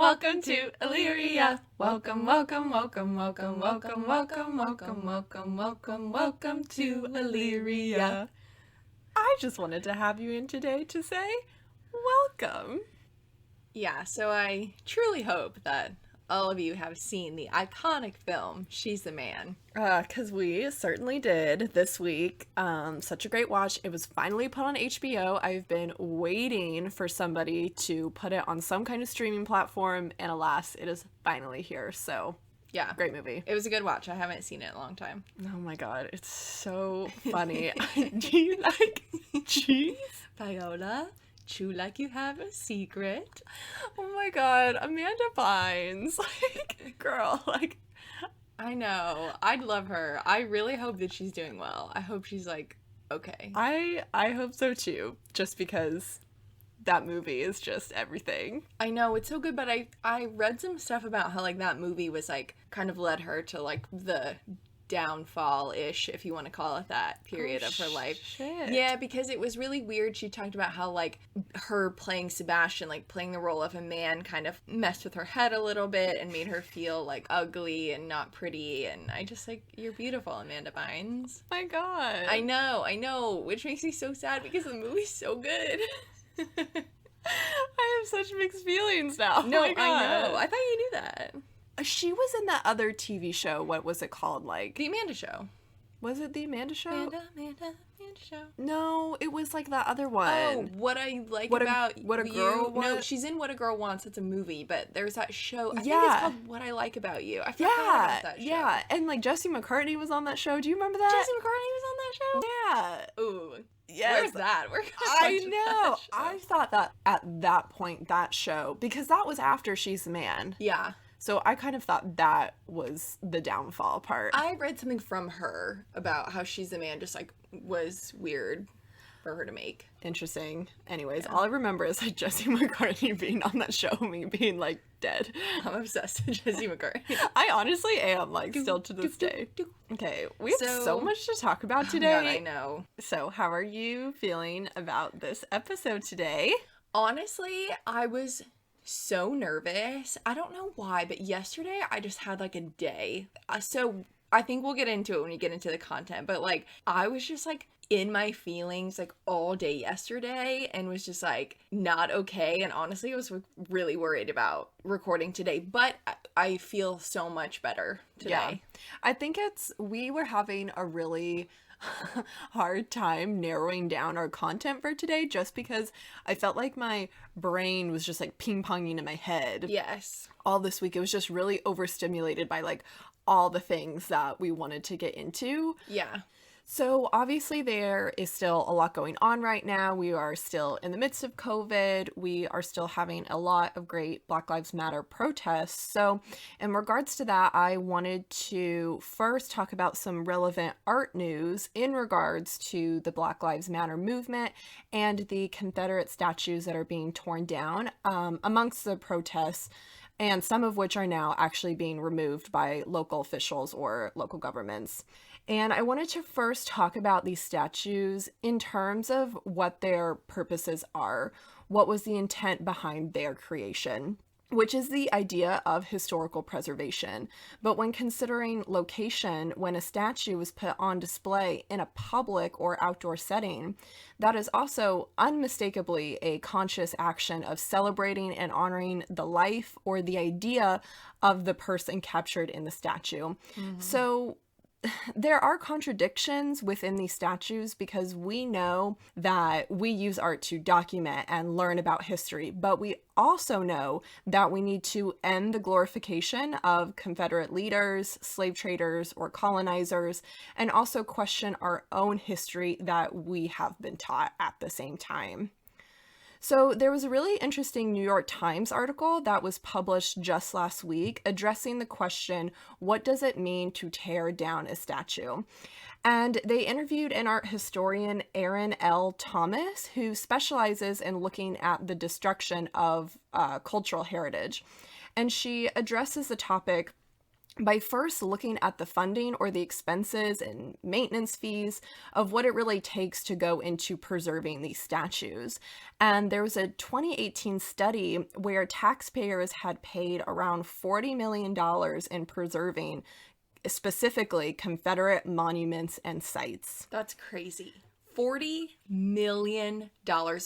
welcome to Illyria. Welcome, welcome, welcome, welcome, welcome, welcome, welcome, welcome, welcome, welcome to Illyria. I just wanted to have you in today to say welcome. Yeah, so I truly hope that all of you have seen the iconic film, She's the Man. Because we certainly did this week. Such a great watch. It was finally put on HBO. I've been waiting for somebody to put it on some kind of streaming platform, and alas, it is finally here. So, yeah, great movie. It was a good watch. I haven't seen it in a long time. Oh my god, it's so funny. Do you like cheese? Viola, chew like you have a secret. Oh my god, Amanda Bynes. Like, girl, like... I know. I'd love her. I really hope that she's doing well. I hope she's, like, okay. I hope so, too. Just because that movie is just everything. I know, it's so good, but I read some stuff about how, like, that movie was, like, kind of led her to, like, the downfall-ish, if you want to call it that, period of her life. Shit. Yeah, because it was really weird. She talked about how, like, her playing Sebastian, like, playing the role of a man kind of messed with her head a little bit and made her feel, like, ugly and not pretty, and I just, like, you're beautiful, Amanda Bynes. My god. I know, which makes me so sad because the movie's so good. I have such mixed feelings now. No, oh my god. I know. I thought you knew that. She was in that other TV show. What was it called? Like The Amanda Show. Was it The Amanda Show? Amanda Show. No, it was like that other one. Oh, What I Like What About a You. Girl Wants. No, she's in What a Girl Wants. It's a movie, but there's that show. I think Yeah. it's called What I Like About You. I forgot about that show. Yeah, and like Jesse McCartney was on that show. Do you remember that? Jesse McCartney was on that show? Yeah. Ooh. Yes. Where's that? I know. I thought that at that point, that show, because that was after She's the Man. Yeah. So I kind of thought that was the downfall part. I read something from her about how She's the Man just, like, was weird for her to make. Interesting. Anyways, all I remember is like Jesse McCartney being on that show, me being like dead. I'm obsessed with Jesse McCartney. I honestly am, like, still to this day. Okay, we have so much to talk about today. Oh God, I know. So how are you feeling about this episode today? Honestly, I was so nervous. I don't know why, but yesterday I just had like a day. So I think we'll get into it when we get into the content, but like I was just like in my feelings like all day yesterday and was just like not okay, and honestly I was really worried about recording today, but I feel so much better today. Yeah. I think we were having a really hard time narrowing down our content for today just because I felt like my brain was just like ping-ponging in my head. Yes. All this week. It was just really overstimulated by like all the things that we wanted to get into. Yeah. So obviously there is still a lot going on right now. We are still in the midst of COVID. We are still having a lot of great Black Lives Matter protests. So in regards to that, I wanted to first talk about some relevant art news in regards to the Black Lives Matter movement and the Confederate statues that are being torn down amongst the protests, and some of which are now actually being removed by local officials or local governments. And I wanted to first talk about these statues in terms of what their purposes are. What was the intent behind their creation? Which is the idea of historical preservation. But when considering location, when a statue was put on display in a public or outdoor setting, that is also unmistakably a conscious action of celebrating and honoring the life or the idea of the person captured in the statue. Mm-hmm. So there are contradictions within these statues because we know that we use art to document and learn about history, but we also know that we need to end the glorification of Confederate leaders, slave traders, or colonizers, and also question our own history that we have been taught at the same time. So there was a really interesting New York Times article that was published just last week addressing the question, what does it mean to tear down a statue? And they interviewed an art historian, Erin L. Thomas, who specializes in looking at the destruction of cultural heritage. And she addresses the topic by first looking at the funding or the expenses and maintenance fees of what it really takes to go into preserving these statues. And there was a 2018 study where taxpayers had paid around $40 million in preserving specifically Confederate monuments and sites. That's crazy. $40 million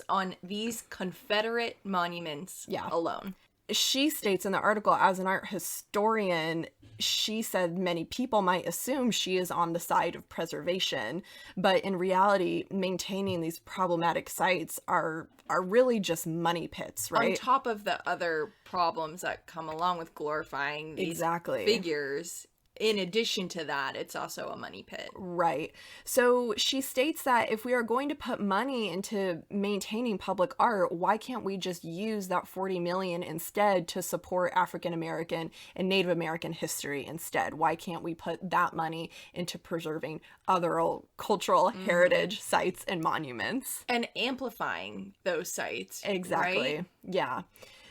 on these Confederate monuments alone. She states in the article, as an art historian, she said many people might assume she is on the side of preservation, but in reality, maintaining these problematic sites are really just money pits, right? On top of the other problems that come along with glorifying these figures. In addition to that, it's also a money pit. Right. So she states that if we are going to put money into maintaining public art, why can't we just use that $40 million instead to support African American and Native American history instead? Why can't we put that money into preserving other cultural heritage sites and monuments? And amplifying those sites. Exactly. Right? Yeah.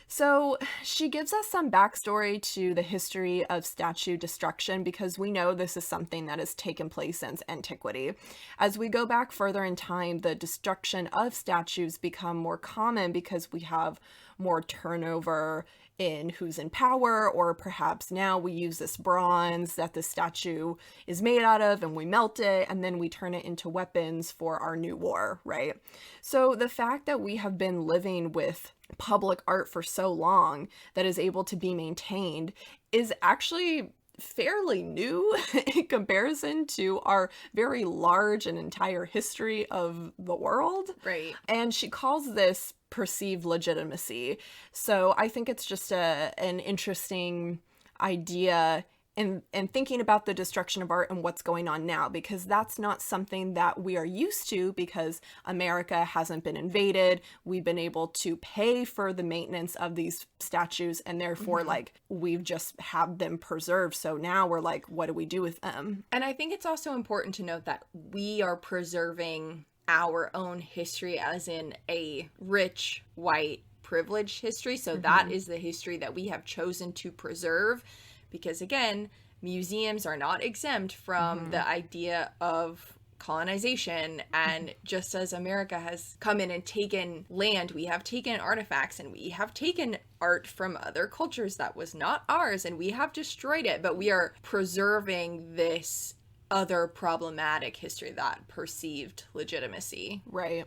So she gives us some backstory to the history of statue destruction because we know this is something that has taken place since antiquity. As we go back further in time, the destruction of statues become more common because we have more turnover in who's in power, or perhaps now we use this bronze that the statue is made out of and we melt it and then we turn it into weapons for our new war, right? So the fact that we have been living with public art for so long that is able to be maintained is actually fairly new in comparison to our very large and entire history of the world. Right. And she calls this perceived legitimacy. So I think it's just an interesting idea in thinking about the destruction of art and what's going on now, because that's not something that we are used to because America hasn't been invaded. We've been able to pay for the maintenance of these statues and therefore like we've just had them preserved. So now we're like, what do we do with them? And I think it's also important to note that we are preserving our own history as in a rich white privileged history. So that is the history that we have chosen to preserve. Because again, museums are not exempt from the idea of colonization. And just as America has come in and taken land, we have taken artifacts and we have taken art from other cultures that was not ours and we have destroyed it. But we are preserving this other problematic history, that perceived legitimacy. Right.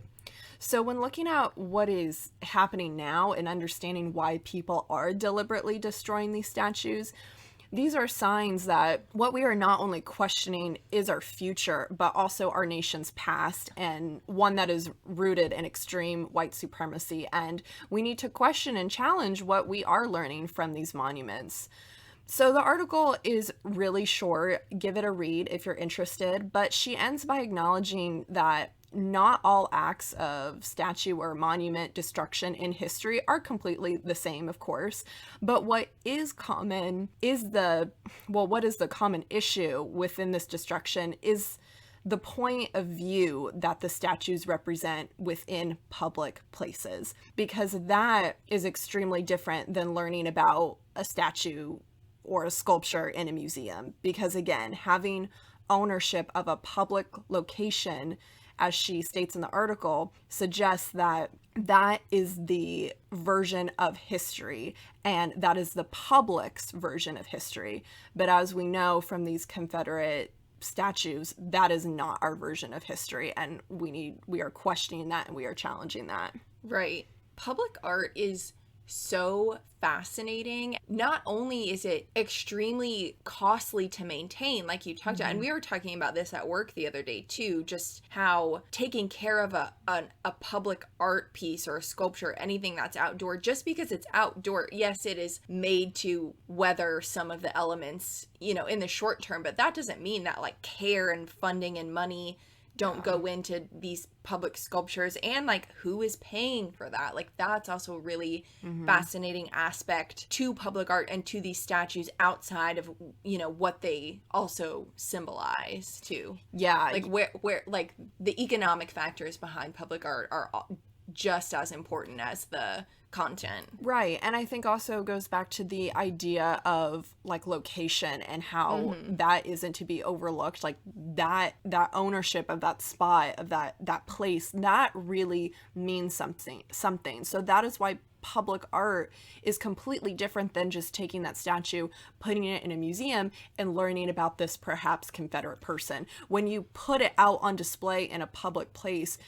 So when looking at what is happening now and understanding why people are deliberately destroying these statues, these are signs that what we are not only questioning is our future, but also our nation's past, and one that is rooted in extreme white supremacy. And we need to question and challenge what we are learning from these monuments. So the article is really short. Give it a read if you're interested, but she ends by acknowledging that not all acts of statue or monument destruction in history are completely the same, of course, but what is common is what is the common issue within this destruction is the point of view that the statues represent within public places, because that is extremely different than learning about a statue or a sculpture in a museum. Because again, having ownership of a public location, as she states in the article, suggests that that is the version of history and that is the public's version of history. But as we know from these Confederate statues, that is not our version of history, and we are questioning that and we are challenging that. Right. Public art is so fascinating. Not only is it extremely costly to maintain, like you talked about, and we were talking about this at work the other day too, just how taking care of a public art piece or a sculpture, anything that's outdoor, just because it's outdoor, yes, it is made to weather some of the elements, in the short term, but that doesn't mean that like care and funding and money don't go into these public sculptures, and like who is paying for that. Like that's also a really fascinating aspect to public art and to these statues outside of what they also symbolize too. Yeah, like where like the economic factors behind public art are just as important as the content. Right. And I think also goes back to the idea of like location and how that isn't to be overlooked. Like that ownership of that spot, of that place, that really means something. So that is why public art is completely different than just taking that statue, putting it in a museum, and learning about this perhaps Confederate person. When you put it out on display in a public place,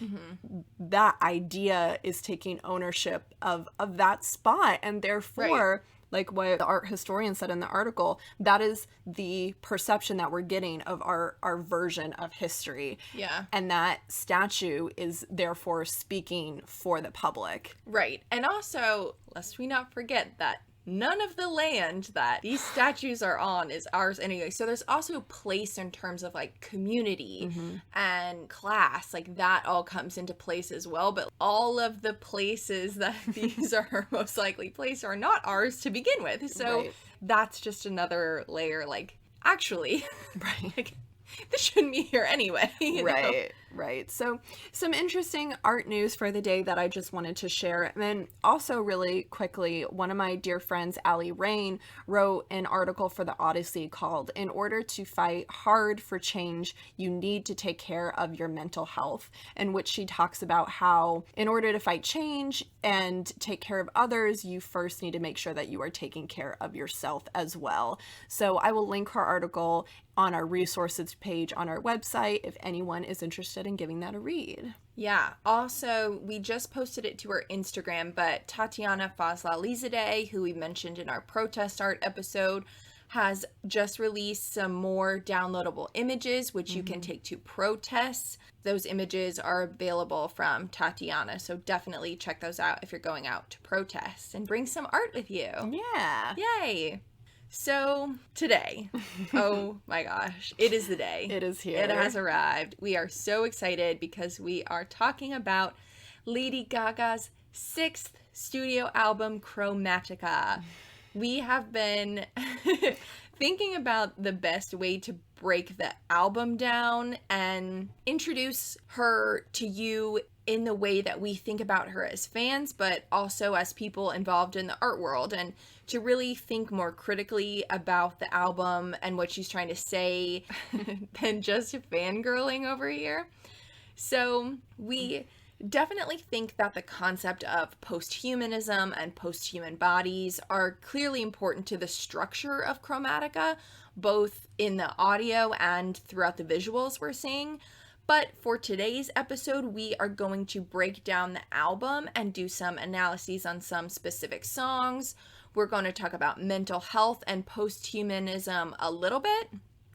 that idea is taking ownership of that spot, and therefore, like what the art historian said in the article, that is the perception that we're getting of our version of history. Yeah. And that statue is therefore speaking for the public. Right. And also, lest we not forget that none of the land that these statues are on is ours anyway. So there's also place in terms of like community and class. Like that all comes into place as well. But all of the places that these are most likely placed are not ours to begin with. So that's just another layer. Like, actually, like, this shouldn't be here anyway. You know? Right. So some interesting art news for the day that I just wanted to share. And then also really quickly, one of my dear friends, Allie Rain, wrote an article for the Odyssey called "In Order to Fight Hard for Change, You Need to Take Care of Your Mental Health," in which she talks about how in order to fight change and take care of others, you first need to make sure that you are taking care of yourself as well. So I will link her article on our resources page on our website if anyone is interested in giving that a read. Yeah. Also, we just posted it to our Instagram, but Tatiana Fazlalizadeh, who we mentioned in our protest art episode, has just released some more downloadable images, which you can take to protests. Those images are available from Tatiana, so definitely check those out if you're going out to protest, and bring some art with you. Yeah. Yay! So, today, oh my gosh, it is the day. It is here. It has arrived. We are so excited because we are talking about Lady Gaga's 6th studio album, Chromatica. We have been thinking about the best way to break the album down and introduce her to you in the way that we think about her as fans, but also as people involved in the art world, and to really think more critically about the album and what she's trying to say than just fangirling over here. So we definitely think that the concept of posthumanism and posthuman bodies are clearly important to the structure of Chromatica, both in the audio and throughout the visuals we're seeing. But for today's episode, we are going to break down the album and do some analyses on some specific songs. We're going to talk about mental health and posthumanism a little bit.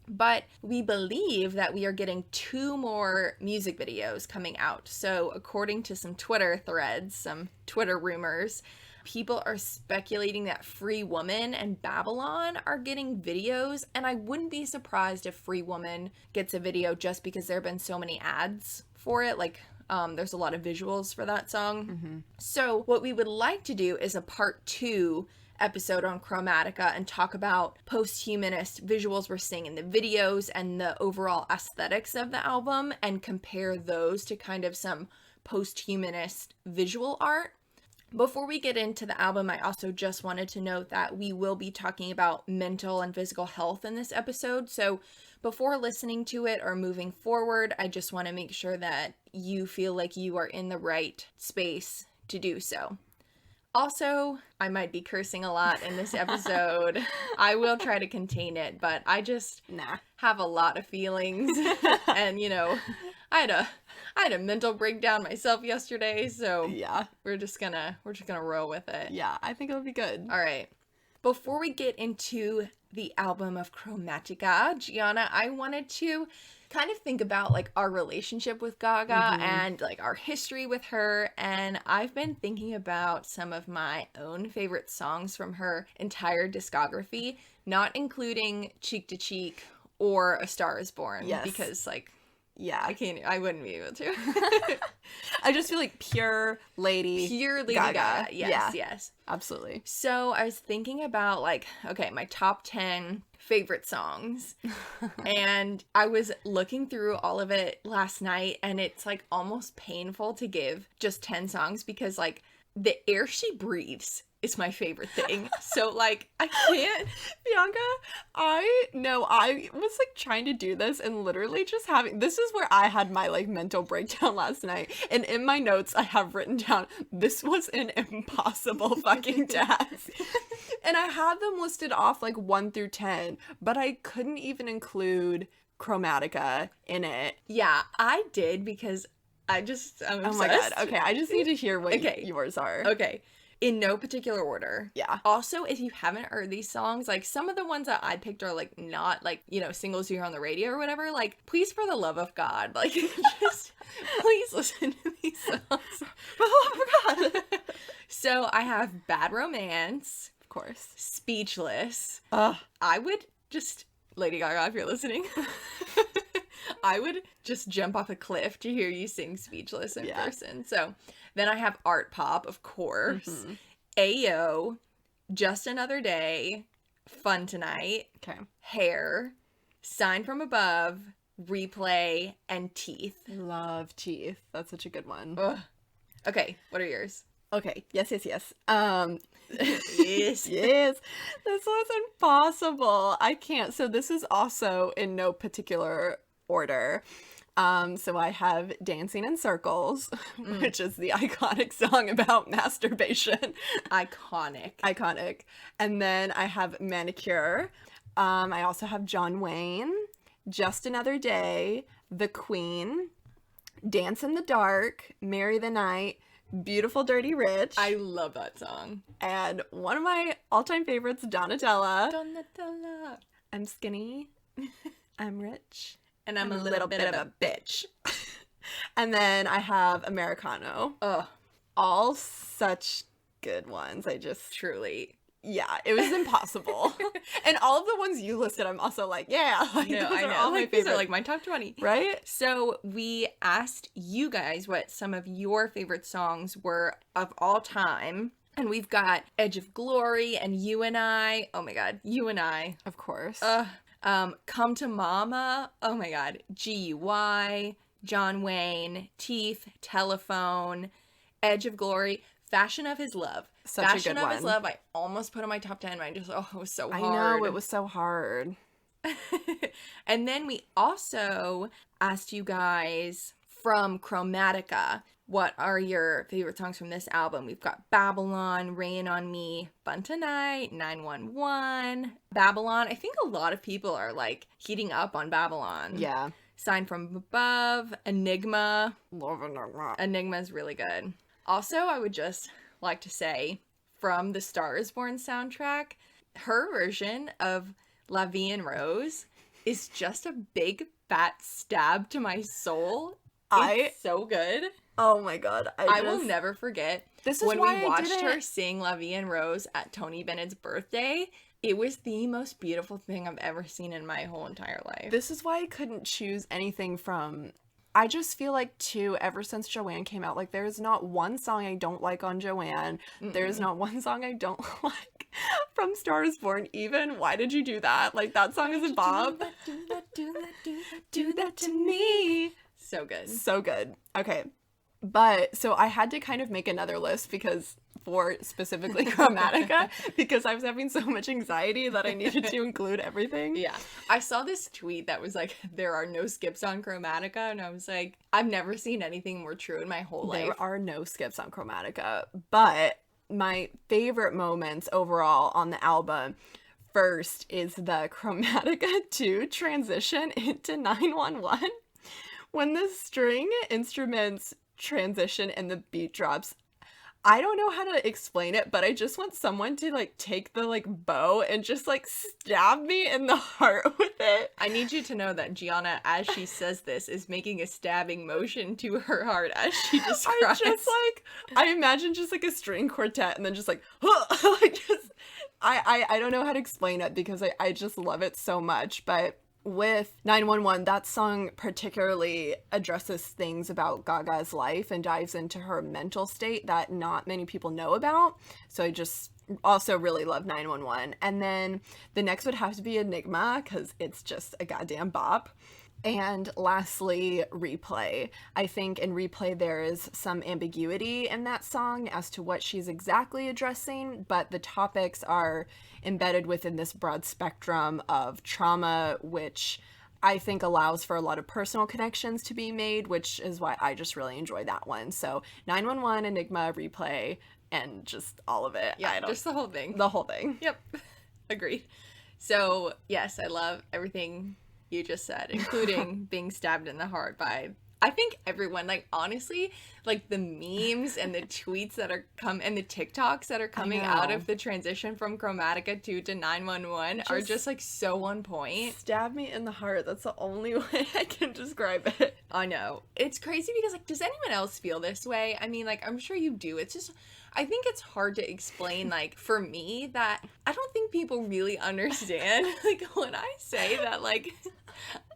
But we believe that we are getting 2 more music videos coming out. So according to some Twitter threads, some Twitter rumors, people are speculating that Free Woman and Babylon are getting videos, and I wouldn't be surprised if Free Woman gets a video just because there have been so many ads for it. Like, there's a lot of visuals for that song. So what we would like to do is a part 2 episode on Chromatica and talk about posthumanist visuals we're seeing in the videos and the overall aesthetics of the album, and compare those to kind of some posthumanist visual art. Before we get into the album, I also just wanted to note that we will be talking about mental and physical health in this episode. So before listening to it or moving forward, I just want to make sure that you feel like you are in the right space to do so. Also, I might be cursing a lot in this episode. I will try to contain it, but I just have a lot of feelings. And, you know, I had a mental breakdown myself yesterday, so Yeah. we're just gonna roll with it. Yeah, I think it'll be good. All right. Before we get into the album of Chromatica, Gianna, I wanted to kind of think about like our relationship with Gaga and like our history with her, and I've been thinking about some of my own favorite songs from her entire discography, not including Cheek to Cheek or A Star Is Born, Yes. because like Yeah. I wouldn't be able to. I just feel like pure Lady Gaga. Yes, Yeah, yes. absolutely. So I was thinking about like, okay, my top 10 favorite songs. And I was looking through all of it last night, and it's like almost painful to give just 10 songs because like the air she breathes is my favorite thing. So like I can't. Bianca, I was like trying to do this and literally just this is where I had my like mental breakdown last night. And in my notes I have written down, this was an impossible fucking task. And I had them listed off like 1 through 10, but I couldn't even include Chromatica in it. Yeah, I did because I'm obsessed. Oh my god. Okay, I just need to hear what yours are. Okay. In no particular order. Yeah. Also, if you haven't heard these songs, like some of the ones that I picked are like not like, you know, singles you hear on the radio or whatever. Like, please, for the love of God, like just please listen to these songs. For the love of God. So I have Bad Romance. Of course. Speechless. I would just, Lady Gaga, if you're listening, I would just jump off a cliff to hear you sing Speechless in person. So then I have Art Pop, of course. Ayo, Just Another Day, Fun Tonight, Okay. Hair, Sign from Above, Replay, and Teeth. Love Teeth. That's such a good one. Ugh. Okay, what are yours? Okay. Yes. Yes. Yes. This was impossible. I can't. So this is also in no particular order. So I have Dancing in Circles, which is the iconic song about masturbation. Iconic. And then I have Manicure. I also have John Wayne, Just Another Day, The Queen, Dance in the Dark, Marry the Night, Beautiful Dirty Rich. I love that song. And one of my all-time favorites, Donatella. Donatella. I'm skinny. I'm rich. And I'm a little bit of a bitch. And then I have Americano. Ugh. All such good ones. Truly. Yeah, it was impossible. And all of the ones you listed, I'm also like, yeah. Like, no, those I are know. all my Like, these favorite. are like my top 20. Right? So we asked you guys what some of your favorite songs were of all time. And we've got Edge of Glory and You and I. Oh my God. You and I. Of course. Come to Mama. Oh my God. GUY. John Wayne. Teeth. Telephone. Edge of Glory. Fashion of His Love. Such a good Fashion of His one. Love, I almost put on my top 10, but it was so hard. I know, it was so hard. And then we also asked you guys from Chromatica, what are your favorite songs from this album? We've got Babylon, Rain on Me, Fun Tonight, 911, Babylon. I think a lot of people are like heating up on Babylon. Yeah. Sign from Above, Enigma. Love Enigma. Enigma is really good. Also, I would just like to say, from the Star is Born soundtrack, her version of La Vie en Rose is just a big fat stab to my soul. It's so good. Oh my God. I will never forget This is when why we I watched didn't- her sing La Vie en Rose at Tony Bennett's birthday. It was the most beautiful thing I've ever seen in my whole entire life. This is why I couldn't choose anything from... I just feel like, too, ever since Joanne came out, like, there's not one song I don't like on Joanne. There's not one song I don't like from Star is Born. Even Why Did You Do That? Like, that song is a bop. Do that to me. So good. So good. Okay. But, so I had to kind of make another list because... for specifically Chromatica, because I was having so much anxiety that I needed to include everything. Yeah. I saw this tweet that was like, there are no skips on Chromatica, and I was like, I've never seen anything more true in my whole life. There are no skips on Chromatica, but my favorite moments overall on the album, first is the Chromatica 2 transition into 911. When the string instruments transition and the beat drops, I don't know how to explain it, but I just want someone to like take the like bow and just like stab me in the heart with it. I need you to know that Gianna, as she says this, is making a stabbing motion to her heart as she describes. I imagine just like a string quartet and then just like, like just, I don't know how to explain it because I just love it so much. But with 911, that song particularly addresses things about Gaga's life and dives into her mental state that not many people know about. So I just also really love 911. And then the next would have to be Enigma, because it's just a goddamn bop. And lastly, Replay. I think in Replay there is some ambiguity in that song as to what she's exactly addressing, but the topics are embedded within this broad spectrum of trauma, which I think allows for a lot of personal connections to be made, which is why I just really enjoy that one. So 911, Enigma, Replay, and just all of it. Yeah, just the whole thing. The whole thing. Yep. Agreed. So, yes, I love everything you just said, including being stabbed in the heart by, I think everyone, like, honestly, like, the memes and the tweets that are and the TikToks that are coming out of the transition from Chromatica 2 to 911 are just, like, so on point. Stab me in the heart. That's the only way I can describe it. I know. It's crazy because, like, does anyone else feel this way? I mean, like, I'm sure you do. It's just, I think it's hard to explain, like, for me, that I don't think people really understand, like, when I say that, like,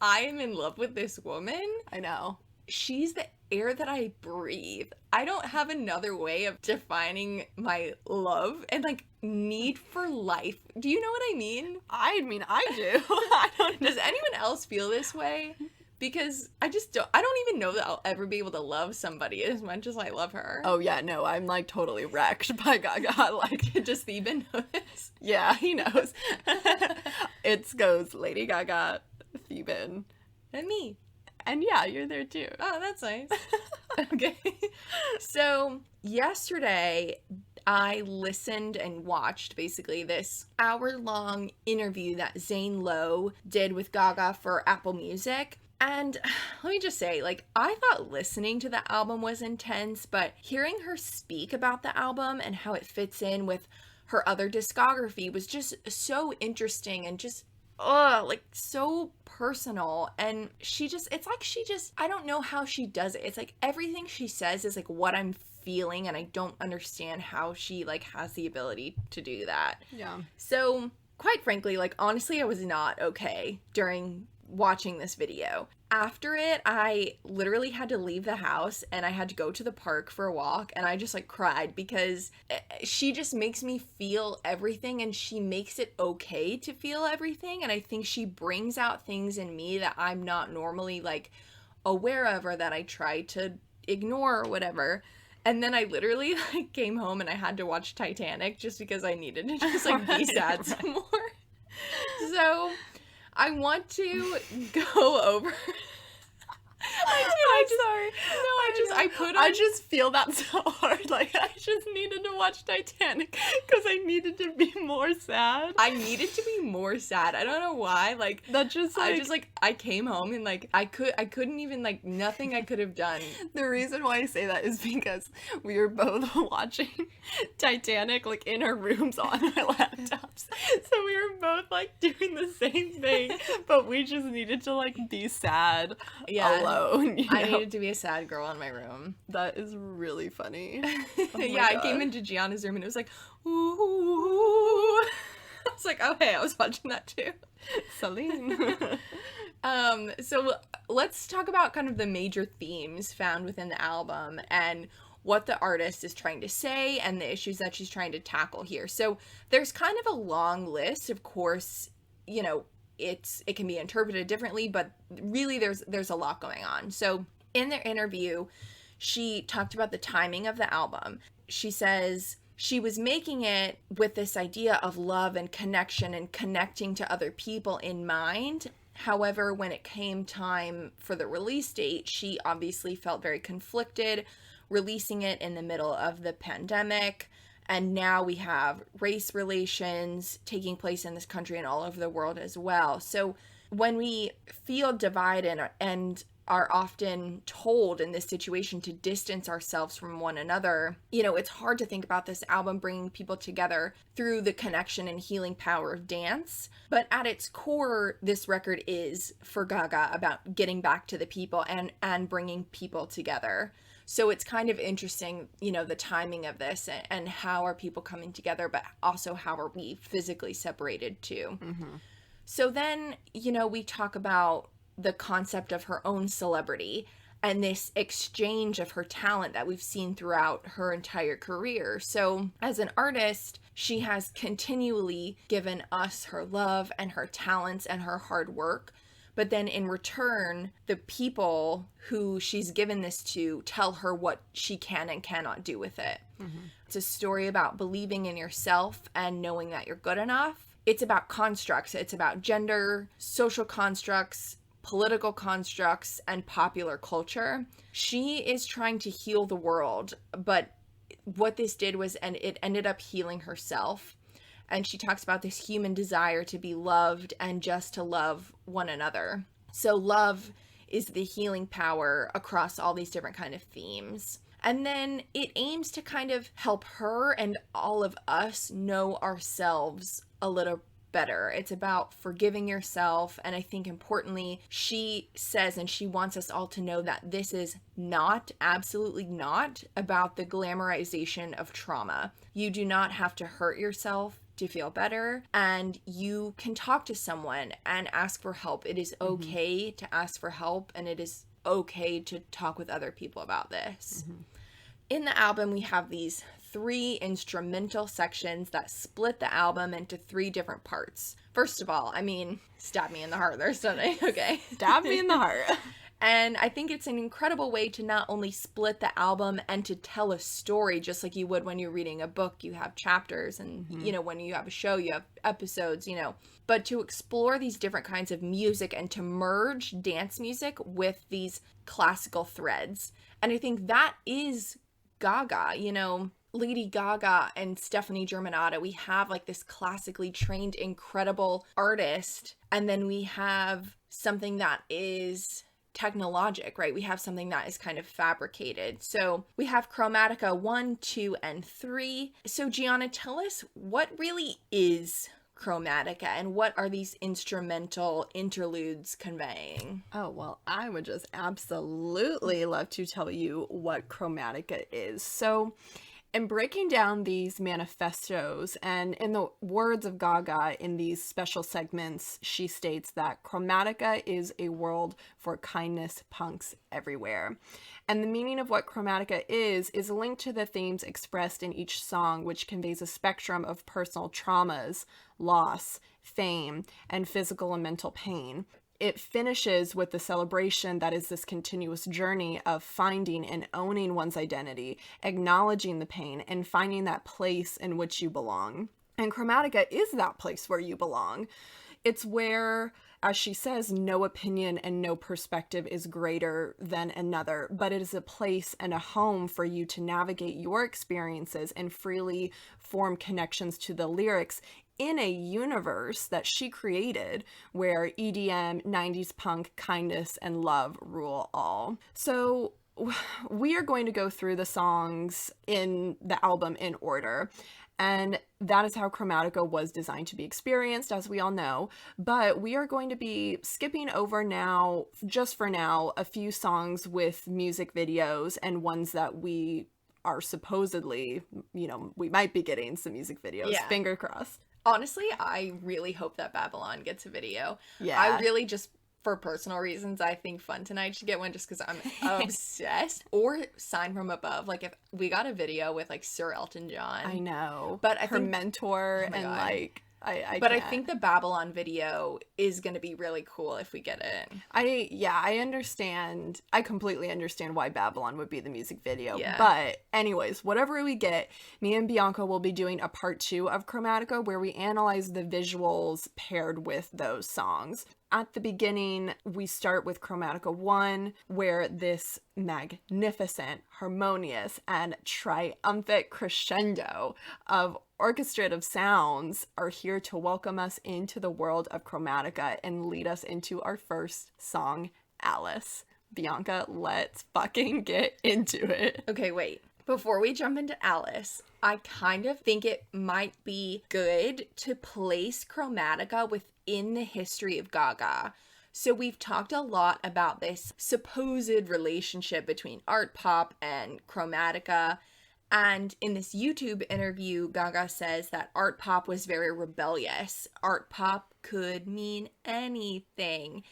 I am in love with this woman. I know. She's the air that I breathe. I don't have another way of defining my love and, like, need for life. Do you know what I mean? I mean, I do. I don't Does anyone else feel this way? Because I don't even know that I'll ever be able to love somebody as much as I love her. Oh, yeah, no, I'm, like, totally wrecked by Gaga. Like, does Theban know this? Yeah, he knows. It goes Lady Gaga, Theban. And me. And yeah, you're there too. Oh, that's nice. Okay. So, yesterday, I listened and watched basically this hour-long interview that Zane Lowe did with Gaga for Apple Music. And let me just say, like, I thought listening to the album was intense, but hearing her speak about the album and how it fits in with her other discography was just so interesting and just, like, so personal. And it's like I don't know how she does it. It's like everything she says is, like, what I'm feeling, and I don't understand how she, like, has the ability to do that. Yeah. So, quite frankly, like, honestly, I was not okay during watching this video. After it, I literally had to leave the house and I had to go to the park for a walk, and I just, like, cried because she just makes me feel everything, and she makes it okay to feel everything, and I think she brings out things in me that I'm not normally, like, aware of or that I try to ignore or whatever. And then I literally, like, came home and I had to watch Titanic just because I needed to just, like, be sad some more. So I want to go over. I'm sorry. No, I just feel that so hard. Like, I just needed to watch Titanic because I needed to be more sad. I needed to be more sad. I don't know why. Like, that just, like, I came home and, like, I couldn't even, like, nothing I could have done. The reason why I say that is because we were both watching Titanic, like, in our rooms on our laptops. So we were both, like, doing the same thing, but we just needed to, like, be sad alone. I needed to be a sad girl in my room. That is really funny. Oh yeah, God. I came into Gianna's room and it was like, ooh. I was like, oh hey, I was watching that too. Celine. So let's talk about kind of the major themes found within the album and what the artist is trying to say and the issues that she's trying to tackle here. So there's kind of a long list, of course, you know, it can be interpreted differently, but really there's a lot going on. So in their interview, she talked about the timing of the album. She says she was making it with this idea of love and connection and connecting to other people in mind. However, when it came time for the release date, she obviously felt very conflicted, releasing it in the middle of the pandemic. And now we have race relations taking place in this country and all over the world as well. So when we feel divided and are often told in this situation to distance ourselves from one another, you know, it's hard to think about this album bringing people together through the connection and healing power of dance. But at its core, this record is, for Gaga, about getting back to the people and bringing people together. So it's kind of interesting, you know, the timing of this and how are people coming together, but also how are we physically separated too. Mm-hmm. So then, we talk about the concept of her own celebrity and this exchange of her talent that we've seen throughout her entire career. So, as an artist, she has continually given us her love and her talents and her hard work. But then in return, the people who she's given this to tell her what she can and cannot do with it. Mm-hmm. It's a story about believing in yourself and knowing that you're good enough. It's about constructs. It's about gender, social constructs, political constructs, and popular culture. She is trying to heal the world, but what this did was, and it ended up healing herself. And she talks about this human desire to be loved and just to love one another. So love is the healing power across all these different kind of themes. And then it aims to kind of help her and all of us know ourselves a little better. It's about forgiving yourself. And I think importantly, she says, and she wants us all to know that this is not, absolutely not, about the glamorization of trauma. You do not have to hurt yourself to feel better, and you can talk to someone and ask for help. It is okay to ask for help, and it is okay to talk with other people about this. In the album, we have these 3 instrumental sections that split the album into 3 different parts. First of all, stab me in the heart. There's something, okay. Stab me in the heart. And I think it's an incredible way to not only split the album and to tell a story, just like you would when you're reading a book. You have chapters, and, when you have a show, you have episodes, but to explore these different kinds of music and to merge dance music with these classical threads. And I think that is Gaga, Lady Gaga and Stephanie Germanotta. We have like this classically trained, incredible artist, and then we have something that is technologic, right? We have something that is kind of fabricated. So we have Chromatica 1, 2, and 3. So Gianna, tell us, what really is Chromatica and what are these instrumental interludes conveying? Oh, well, I would just absolutely love to tell you what Chromatica is. So in breaking down these manifestos, and in the words of Gaga in these special segments, she states that Chromatica is a world for kindness punks everywhere. And the meaning of what Chromatica is linked to the themes expressed in each song, which conveys a spectrum of personal traumas, loss, fame, and physical and mental pain. It finishes with the celebration that is this continuous journey of finding and owning one's identity, acknowledging the pain, and finding that place in which you belong. And Chromatica is that place where you belong. It's where, as she says, no opinion and no perspective is greater than another, but it is a place and a home for you to navigate your experiences and freely form connections to the lyrics in a universe that she created where EDM, 90s punk, kindness, and love rule all. So we are going to go through the songs in the album in order. And that is how Chromatica was designed to be experienced, as we all know. But we are going to be skipping over now, just for now, a few songs with music videos and ones that we are supposedly, we might be getting some music videos. Yeah. Finger crossed. Honestly, I really hope that Babylon gets a video. Yeah. I really just, for personal reasons, I think Fun Tonight should get one just because I'm obsessed. Or Sign From Above. Like, if we got a video with, like, Sir Elton John. I know. But her mentor and, God. Like... I think the Babylon video is going to be really cool if we get it. I understand. I completely understand why Babylon would be the music video. Yeah. But anyways, whatever we get, me and Bianca will be doing a part 2 of Chromatica where we analyze the visuals paired with those songs. At the beginning, we start with Chromatica 1, where this magnificent, harmonious, and triumphant crescendo of orchestrative sounds are here to welcome us into the world of Chromatica and lead us into our first song, Alice. Bianca, let's fucking get into it. Okay, wait. Before we jump into Alice, I kind of think it might be good to place Chromatica within the history of Gaga. So we've talked a lot about this supposed relationship between art pop and Chromatica, And in this YouTube interview, Gaga says that art pop was very rebellious. Art pop could mean anything.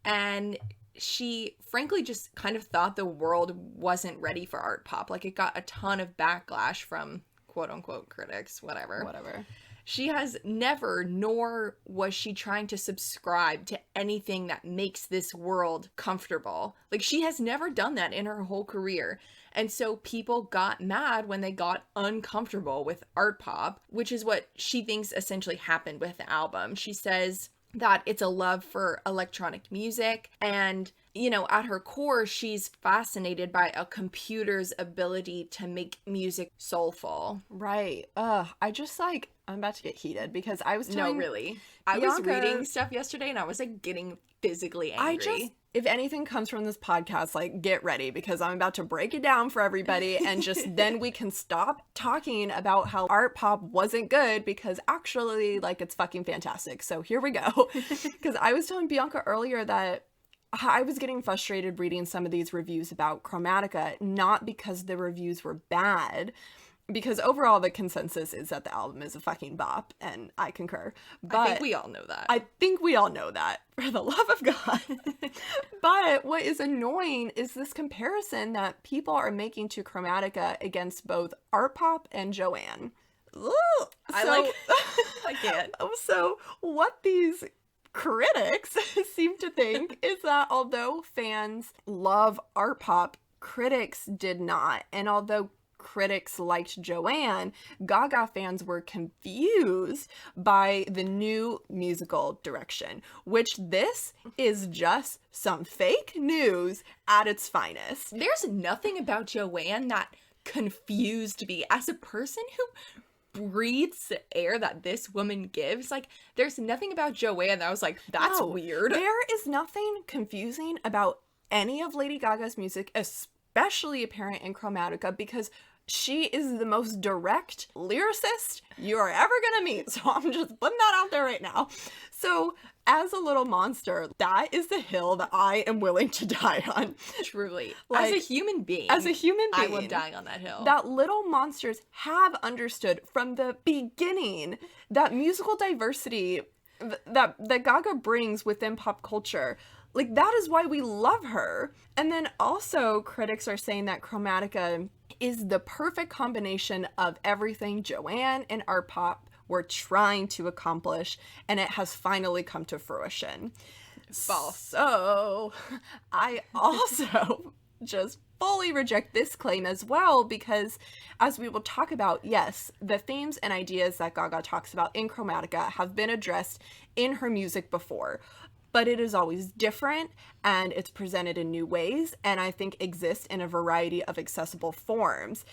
And she frankly just kind of thought the world wasn't ready for art pop. Like, it got a ton of backlash from quote unquote critics, whatever. She has never, nor was she trying to subscribe to anything that makes this world comfortable. Like, she has never done that in her whole career. And so people got mad when they got uncomfortable with art pop, which is what she thinks essentially happened with the album. She says that it's a love for electronic music, and you know, at her core, she's fascinated by a computer's ability to make music soulful. Right. I just like, I'm about to get heated because I was telling... No, really. I was reading stuff yesterday and I was like getting physically angry. If anything comes from this podcast, like, get ready because I'm about to break it down for everybody and just then we can stop talking about how art pop wasn't good because actually, like, it's fucking fantastic. So here we go. Because I was telling Bianca earlier that I was getting frustrated reading some of these reviews about Chromatica, not because the reviews were bad, because overall the consensus is that the album is a fucking bop, and I concur. But I think we all know that. I think we all know that, for the love of God. But what is annoying is this comparison that people are making to Chromatica against both Artpop and Joanne. I can't. So what these critics seem to think is that although fans love art pop, critics did not. And although critics liked Joanne, Gaga fans were confused by the new musical direction, which this is just some fake news at its finest. There's nothing about Joanne that confused me as a person who breathes the air that this woman gives. Like, there's nothing about Joanne that I was like, that's weird. There is nothing confusing about any of Lady Gaga's music, especially apparent in Chromatica, because she is the most direct lyricist you are ever gonna meet. So I'm just putting that out there right now. So as a little monster, that is the hill that I am willing to die on. Truly. Like, as a human being, I would die on that hill. That little monsters have understood from the beginning that musical diversity that Gaga brings within pop culture. Like, that is why we love her. And then also critics are saying that Chromatica is the perfect combination of everything Joanne and art pop were trying to accomplish, and it has finally come to fruition. False. So I also just fully reject this claim as well, because as we will talk about, yes, the themes and ideas that Gaga talks about in Chromatica have been addressed in her music before, but it is always different and it's presented in new ways, and I think exists in a variety of accessible forms.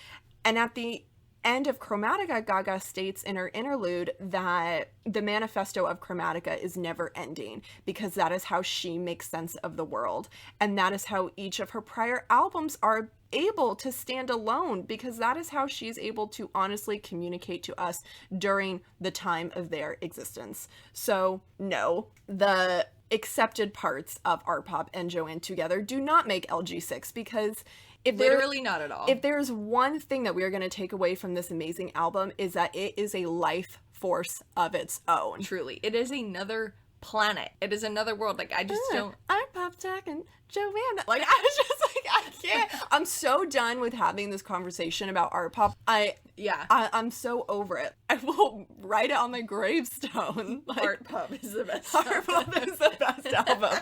And at the end of Chromatica, Gaga states in her interlude that the manifesto of Chromatica is never ending, because that is how she makes sense of the world. And that is how each of her prior albums are able to stand alone, because that is how she's able to honestly communicate to us during the time of their existence. So no, the accepted parts of Art Pop and Joanne together do not make LG6, because literally not at all. If there's one thing that we are going to take away from this amazing album, is that it is a life force of its own. Truly. It is another planet. It is another world. Like, I just don't... Art Pop talking Joanne. Like, I was just like, I can't. I'm so done with having this conversation about Art Pop. I'm so over it. I will write it on my gravestone. Like, Art Pop is the best. Art Pop is the best album.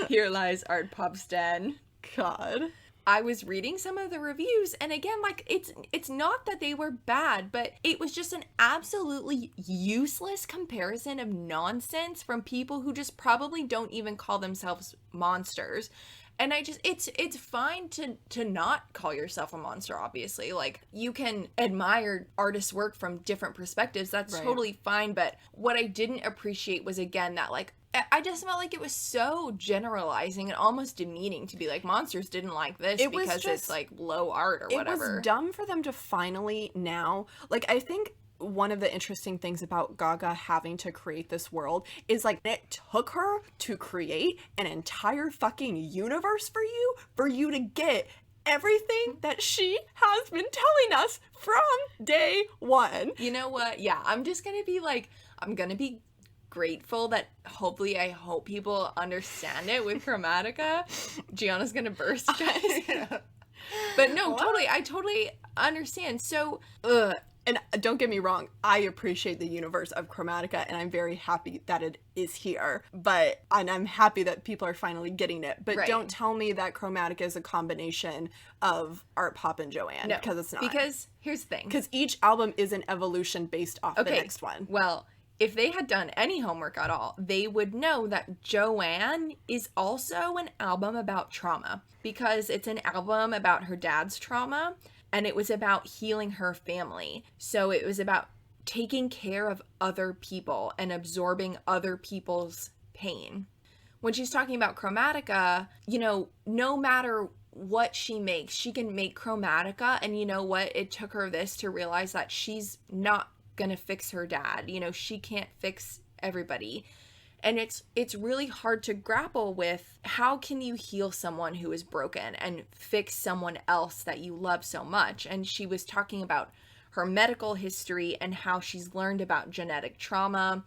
Here lies Art Pop's den. God. I was reading some of the reviews, and again, like, it's not that they were bad, but it was just an absolutely useless comparison of nonsense from people who just probably don't even call themselves monsters. And I just, it's fine to not call yourself a monster, obviously. Like, you can admire artists' work from different perspectives. That's right. Totally fine. But what I didn't appreciate was, again, that, like, I just felt like it was so generalizing and almost demeaning to be like, monsters didn't like this because it's, like, low art or whatever. It was dumb for them to finally now, like, I think one of the interesting things about Gaga having to create this world is, like, it took her to create an entire fucking universe for you to get everything that she has been telling us from day one. You know what? Yeah, I'm just gonna be like, I'm gonna be grateful that hopefully I hope people understand it with Chromatica. Gianna's gonna burst, guys. But no, totally, I totally understand. So, and don't get me wrong, I appreciate the universe of Chromatica, and I'm very happy that it is here. And I'm happy that people are finally getting it. But don't tell me that Chromatica is a combination of Artpop and Joanne, because it's not. Because here's the thing. Because each album is an evolution based off the next one. Well, if they had done any homework at all, they would know that Joanne is also an album about trauma, because it's an album about her dad's trauma, and it was about healing her family. So it was about taking care of other people and absorbing other people's pain. When she's talking about Chromatica, you know, no matter what she makes, she can make Chromatica, and you know what? It took her this to realize that she's not gonna fix her dad. You know, she can't fix everybody. And it's really hard to grapple with, how can you heal someone who is broken and fix someone else that you love so much? And she was talking about her medical history and how she's learned about genetic trauma,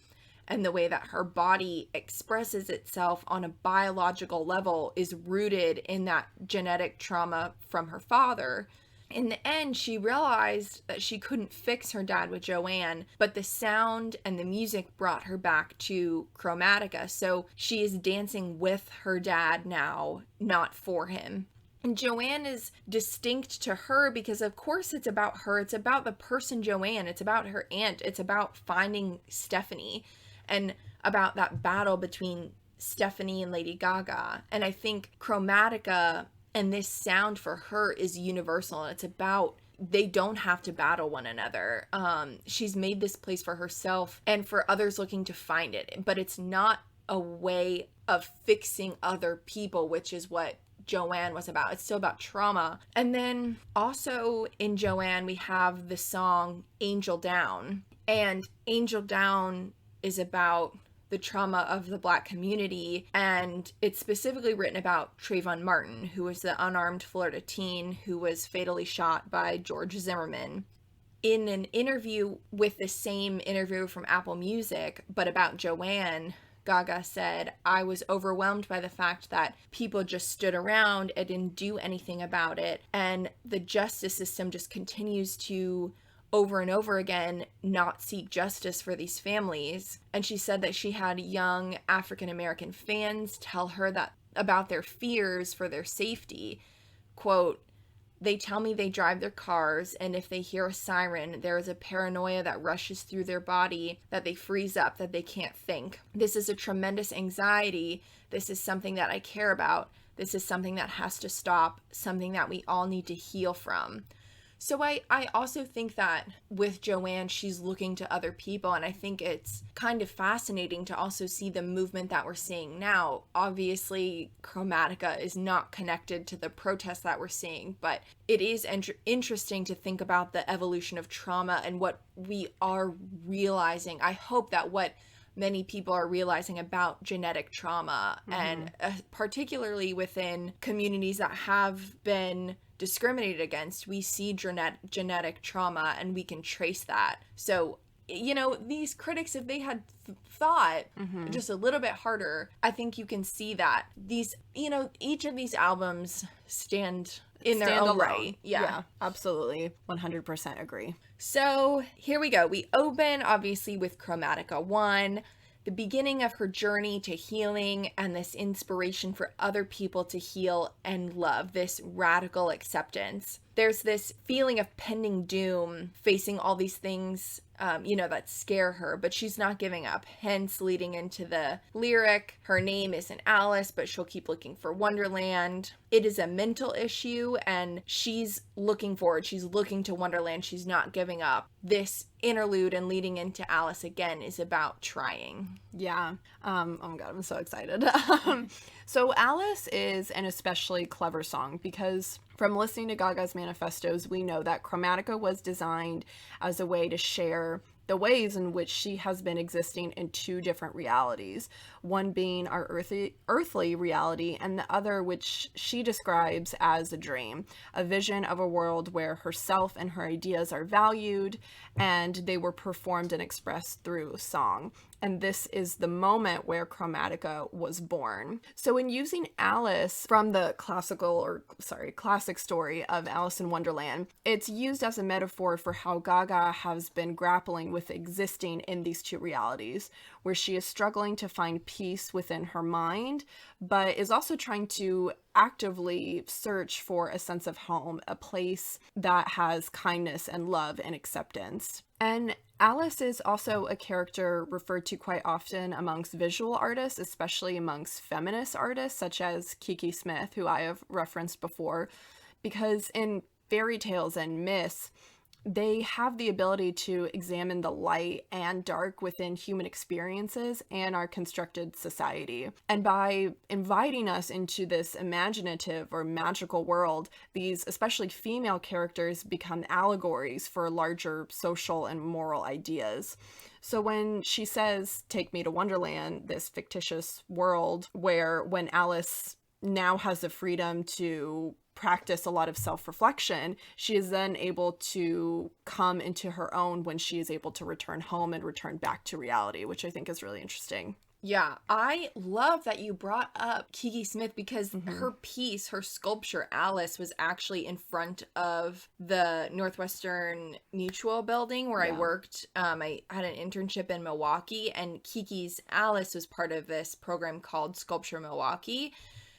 and the way that her body expresses itself on a biological level is rooted in that genetic trauma from her father. In the end, she realized that she couldn't fix her dad with Joanne, but the sound and the music brought her back to Chromatica. So she is dancing with her dad now, not for him. And Joanne is distinct to her because, of course, it's about her. It's about the person Joanne. It's about her aunt. It's about finding Stephanie, and about that battle between Stephanie and Lady Gaga. And I think Chromatica and this sound for her is universal, and it's about, they don't have to battle one another. She's made this place for herself and for others looking to find it, but it's not a way of fixing other people, which is what Joanne was about. It's still about trauma. And then also in Joanne, we have the song Angel Down, and Angel Down is about the trauma of the Black community, and it's specifically written about Trayvon Martin, who was the unarmed Florida teen who was fatally shot by George Zimmerman. In an interview with the same interview from Apple Music, but about Joanne, Gaga said, "I was overwhelmed by the fact that people just stood around and didn't do anything about it, and the justice system just continues to over and over again not seek justice for these families." And she said that she had young African American fans tell her that about their fears for their safety. Quote, "They tell me they drive their cars, and if they hear a siren, there is a paranoia that rushes through their body, that they freeze up, that they can't think. This is a tremendous anxiety. This is something that I care about. This is something that has to stop, something that we all need to heal from." So I also think that with Joanne, she's looking to other people, and I think it's kind of fascinating to also see the movement that we're seeing now. Obviously, Chromatica is not connected to the protests that we're seeing, but it is interesting to think about the evolution of trauma and what we are realizing. I hope that what many people are realizing about genetic trauma, and particularly within communities that have been discriminated against, we see genetic trauma, and we can trace that. So, you know, these critics, if they had thought just a little bit harder, I think you can see that these, you know, each of these albums stand in their own right. Yeah, absolutely. 100% agree. So here we go. We open obviously with Chromatica 1, the beginning of her journey to healing and this inspiration for other people to heal and love, this radical acceptance. There's this feeling of pending doom, facing all these things, you know, that scare her, but she's not giving up. Hence, leading into the lyric, her name isn't Alice, but she'll keep looking for Wonderland. It is a mental issue, and she's looking forward. She's looking to Wonderland. She's not giving up. This interlude and leading into Alice again is about trying. Yeah. Oh my God, I'm so excited. So Alice is an especially clever song because from listening to Gaga's manifestos, we know that Chromatica was designed as a way to share the ways in which she has been existing in two different realities, one being our earthly reality, and the other which she describes as a dream, a vision of a world where herself and her ideas are valued and they were performed and expressed through song. And this is the moment where Chromatica was born. So in using Alice from the classic story of Alice in Wonderland, it's used as a metaphor for how Gaga has been grappling with existing in these two realities, where she is struggling to find peace within her mind, but is also trying to actively search for a sense of home, a place that has kindness and love and acceptance. And Alice is also a character referred to quite often amongst visual artists, especially amongst feminist artists such as Kiki Smith, who I have referenced before, because in fairy tales and myths, they have the ability to examine the light and dark within human experiences and our constructed society. And by inviting us into this imaginative or magical world, these especially female characters become allegories for larger social and moral ideas. So when she says, "Take me to Wonderland," this fictitious world where when Alice now has the freedom to practice a lot of self-reflection, she is then able to come into her own when she is able to return home and return back to reality, which I think is really interesting. Yeah, I love that you brought up Kiki Smith because her piece, her sculpture, Alice, was actually in front of the Northwestern Mutual building where I worked. I had an internship in Milwaukee, and Kiki's Alice was part of this program called Sculpture Milwaukee.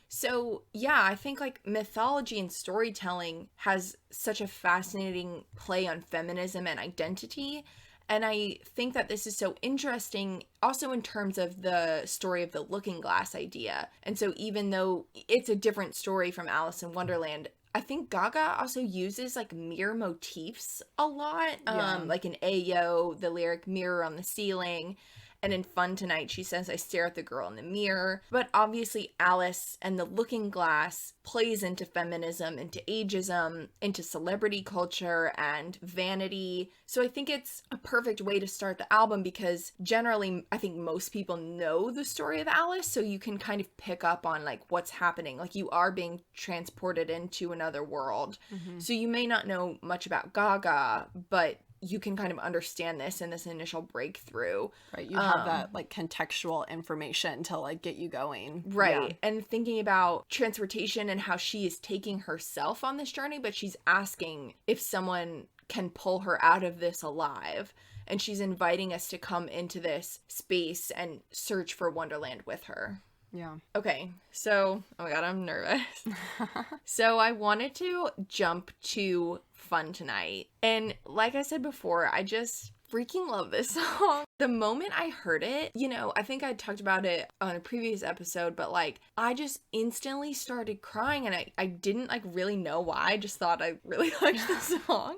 So, yeah, I think like mythology and storytelling has such a fascinating play on feminism and identity. And I think that this is so interesting also in terms of the story of the looking glass idea. And so even though it's a different story from Alice in Wonderland, I think Gaga also uses like mirror motifs a lot. Like in Ayo, the lyric "mirror on the ceiling." And in Fun Tonight, she says, "I stare at the girl in the mirror." But obviously, Alice and the looking glass plays into feminism, into ageism, into celebrity culture and vanity. So I think it's a perfect way to start the album because generally, I think most people know the story of Alice. So you can kind of pick up on like what's happening. Like you are being transported into another world. So you may not know much about Gaga, but you can kind of understand this in this initial breakthrough. Right. You have that like contextual information to like get you going. Right. Yeah. And thinking about transportation and how she is taking herself on this journey, but she's asking if someone can pull her out of this alive. And she's inviting us to come into this space and search for Wonderland with her. Yeah. Okay, so, oh my god, I'm nervous. So I wanted to jump to Fun Tonight. And like I said before, I just freaking love this song. The moment I heard it, you know, I think I talked about it on a previous episode, but like, I just instantly started crying and I didn't like really know why. I just thought I really liked the song.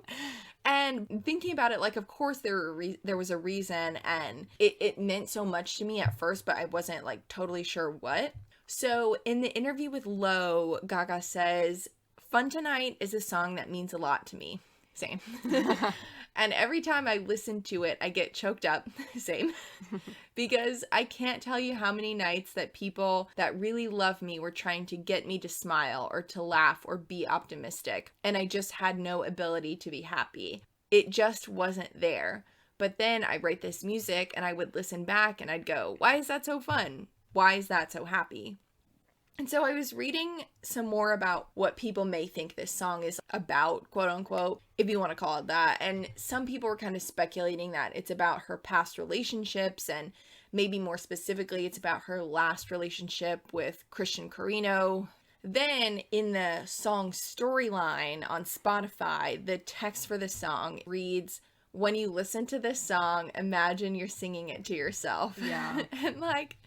And thinking about it, like, of course there was a reason and it meant so much to me at first, but I wasn't like totally sure what. So in the interview with Low, Gaga says, "Fun Tonight is a song that means a lot to me." Same. And every time I listen to it, I get choked up. Same. Because I can't tell you how many nights that people that really love me were trying to get me to smile or to laugh or be optimistic. And I just had no ability to be happy. It just wasn't there. But then I write this music and I would listen back and I'd go, why is that so fun? Why is that so happy? And so I was reading some more about what people may think this song is about, quote unquote, if you want to call it that. And some people were kind of speculating that it's about her past relationships and maybe more specifically, it's about her last relationship with Christian Carino. Then in the song storyline on Spotify, the text for the song reads, "When you listen to this song, imagine you're singing it to yourself." Yeah. And like,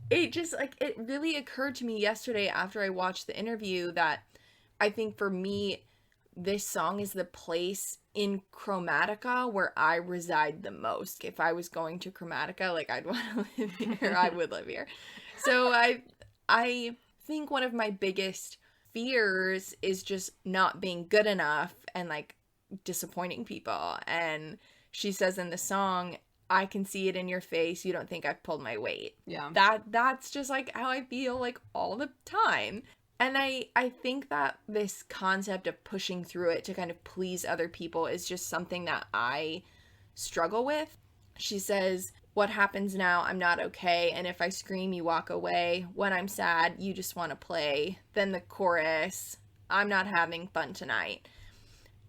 it just like it really occurred to me yesterday after I watched the interview that I think for me this song is the place in Chromatica where I reside the most. If I was going to Chromatica, like I'd want to live here, I would live here. So I think one of my biggest fears is just not being good enough and like disappointing people and she says in the song, I can see it in your face. You don't think I've pulled my weight. Yeah. That's just like how I feel like all the time. And I think that this concept of pushing through it to kind of please other people is just something that I struggle with. She says, what happens now? I'm not okay. And if I scream, you walk away. When I'm sad, you just want to play. Then the chorus, I'm not having fun tonight.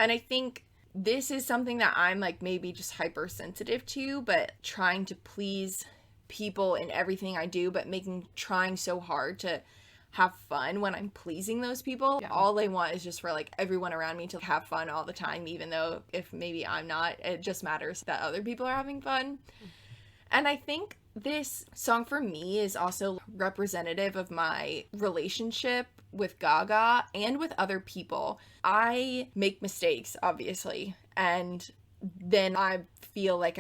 And I think this is something that I'm like maybe just hypersensitive to, but trying to please people in everything I do, but trying so hard to have fun when I'm pleasing those people. Yeah. All I want is just for like everyone around me to have fun all the time, even though if maybe I'm not, it just matters that other people are having fun. And I think this song for me is also representative of my relationship with Gaga and with other people. I make mistakes, obviously, and then I feel like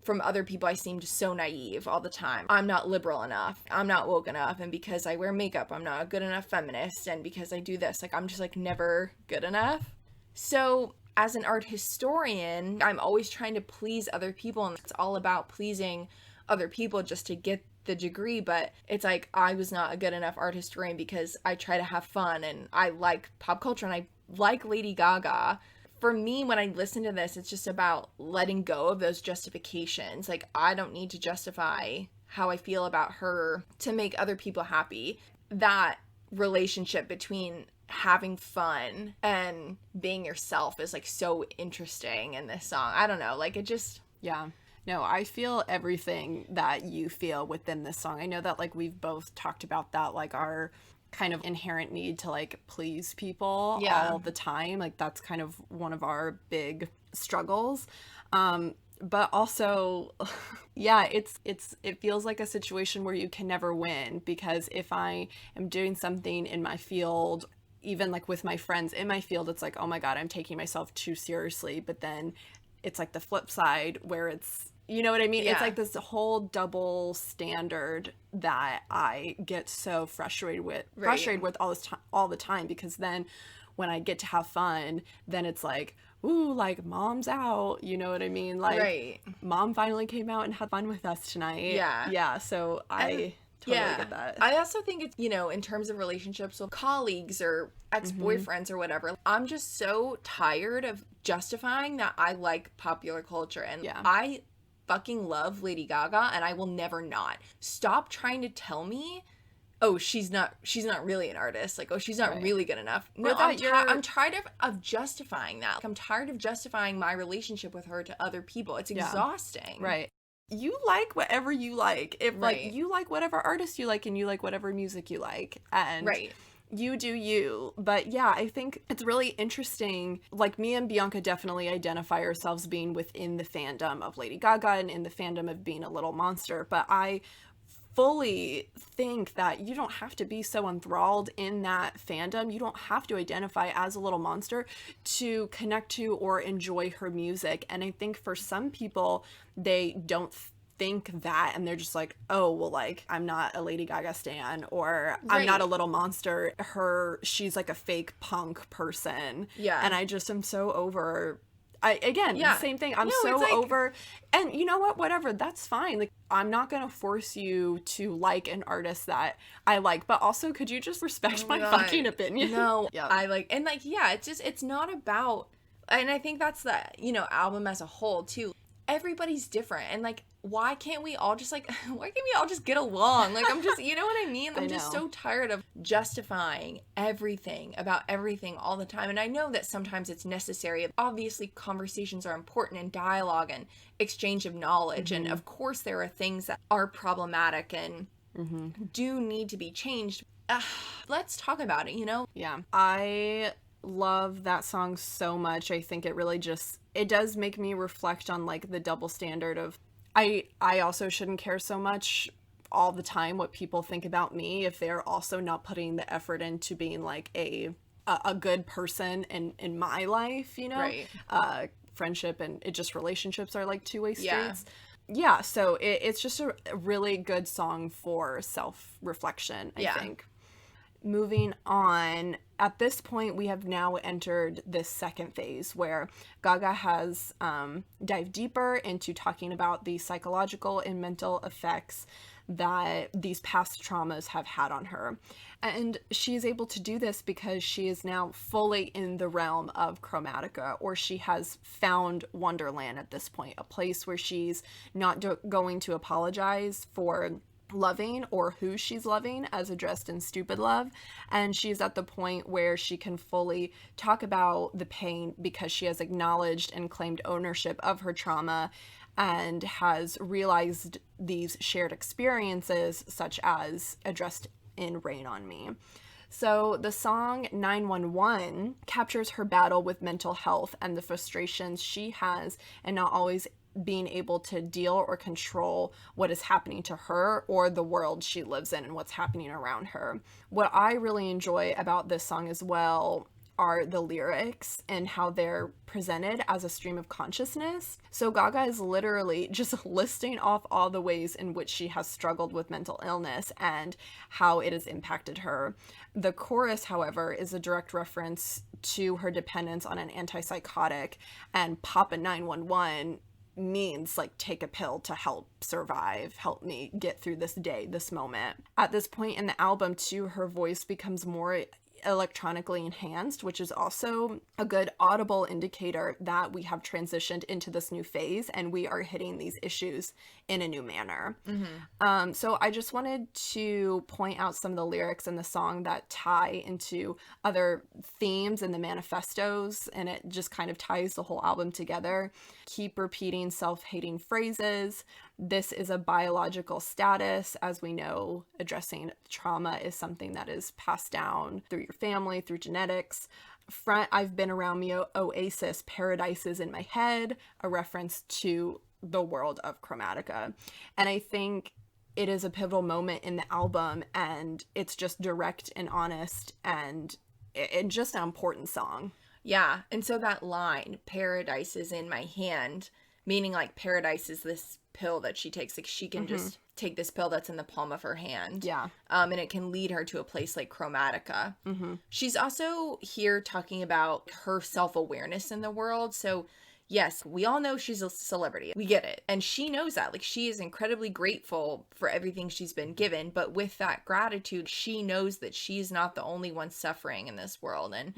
from other people, I seem just so naive all the time. I'm not liberal enough. I'm not woke enough. And because I wear makeup, I'm not a good enough feminist. And because I do this, like, I'm just like never good enough. So as an art historian, I'm always trying to please other people, and it's all about pleasing other people just to get the degree. But it's like I was not a good enough art historian because I try to have fun and I like pop culture and I like Lady Gaga. For me, when I listen to this, it's just about letting go of those justifications. Like, I don't need to justify how I feel about her to make other people happy. That relationship between having fun and being yourself is like so interesting in this song. I don't know, like it just... Yeah. No, I feel everything that you feel within this song. I know that like we've both talked about that, like our kind of inherent need to like please people all the time. Like that's kind of one of our big struggles. But also, yeah, it feels like a situation where you can never win, because if I am doing something in my field, even like with my friends in my field, it's like, oh my God, I'm taking myself too seriously. But then it's like the flip side where it's, you know what I mean? Yeah. It's like this whole double standard that I get so frustrated with all the time, because then when I get to have fun, then it's like, ooh, like mom's out, you know what I mean? Like mom finally came out and had fun with us tonight. Yeah. So I totally get that. I also think it's, you know, in terms of relationships with colleagues or ex-boyfriends or whatever, I'm just so tired of justifying that I like popular culture, and I fucking love Lady Gaga and I will never not. Stop trying to tell me, oh, she's not really an artist. Like, oh, she's not really good enough. No, I'm tired of justifying that. Like, I'm tired of justifying my relationship with her to other people. It's exhausting. Right. You like whatever you like. If like you like whatever artist you like and you like whatever music you like, and you do you. But yeah, I think it's really interesting. Like, me and Bianca definitely identify ourselves being within the fandom of Lady Gaga and in the fandom of being a little monster. But I fully think that you don't have to be so enthralled in that fandom. You don't have to identify as a little monster to connect to or enjoy her music. And I think for some people, they don't think that, and they're just like, oh, well, like, I'm not a Lady Gaga stan, or I'm not a little monster. She's like a fake punk person. Yeah. And I just am so over... same thing. I'm over, and you know what, whatever, that's fine. Like, I'm not gonna force you to like an artist that I like, but also, could you just respect my fucking opinion? No. I like, and like, it's not about, and I think that's the, you know, album as a whole too. Everybody's different, and like, why can't we all just get along? Like, I'm just, you know what I mean? I'm just so tired of justifying everything about everything all the time. And I know that sometimes it's necessary. Obviously, conversations are important, and dialogue and exchange of knowledge. And of course, there are things that are problematic and do need to be changed. Let's talk about it, you know? Yeah. I love that song so much. I think it really it does make me reflect on like the double standard of, I also shouldn't care so much all the time what people think about me if they're also not putting the effort into being like a good person in my life, you know? Friendship and relationships are like two-way streets. Yeah, so it's just a really good song for self-reflection, I think. Moving on, at this point, we have now entered this second phase where Gaga has dived deeper into talking about the psychological and mental effects that these past traumas have had on her. And she's able to do this because she is now fully in the realm of Chromatica, or she has found Wonderland at this point, a place where she's not going to apologize for loving or who she's loving as addressed in Stupid Love. And she's at the point where she can fully talk about the pain because she has acknowledged and claimed ownership of her trauma and has realized these shared experiences, such as addressed in Rain on Me. So the song 911 captures her battle with mental health and the frustrations she has and not always being able to deal or control what is happening to her or the world she lives in and what's happening around her. What I really enjoy about this song as well are the lyrics and how they're presented as a stream of consciousness. So Gaga is literally just listing off all the ways in which she has struggled with mental illness and how it has impacted her. The chorus, however, is a direct reference to her dependence on an antipsychotic, and Papa 911 means like take a pill to help survive, help me get through this day, this moment. At this point in the album too, her voice becomes more electronically enhanced, which is also a good audible indicator that we have transitioned into this new phase and we are hitting these issues in a new manner. So I just wanted to point out some of the lyrics in the song that tie into other themes in the manifestos, and it just kind of ties the whole album together. Keep repeating self-hating phrases. This is a biological status. As we know, addressing trauma is something that is passed down through your family, through genetics. Front, I've been around me, oasis, paradise is in my head, a reference to the world of Chromatica. And I think it is a pivotal moment in the album, and it's just direct and honest, and it's just an important song. Yeah, and so that line, paradise is in my hand, meaning like paradise is this pill that she takes. Like she can just take this pill that's in the palm of her hand. Yeah. And it can lead her to a place like Chromatica. She's also here talking about her self-awareness in the world. So yes, we all know she's a celebrity. We get it. And she knows that. Like, she is incredibly grateful for everything she's been given. But with that gratitude, she knows that she's not the only one suffering in this world. And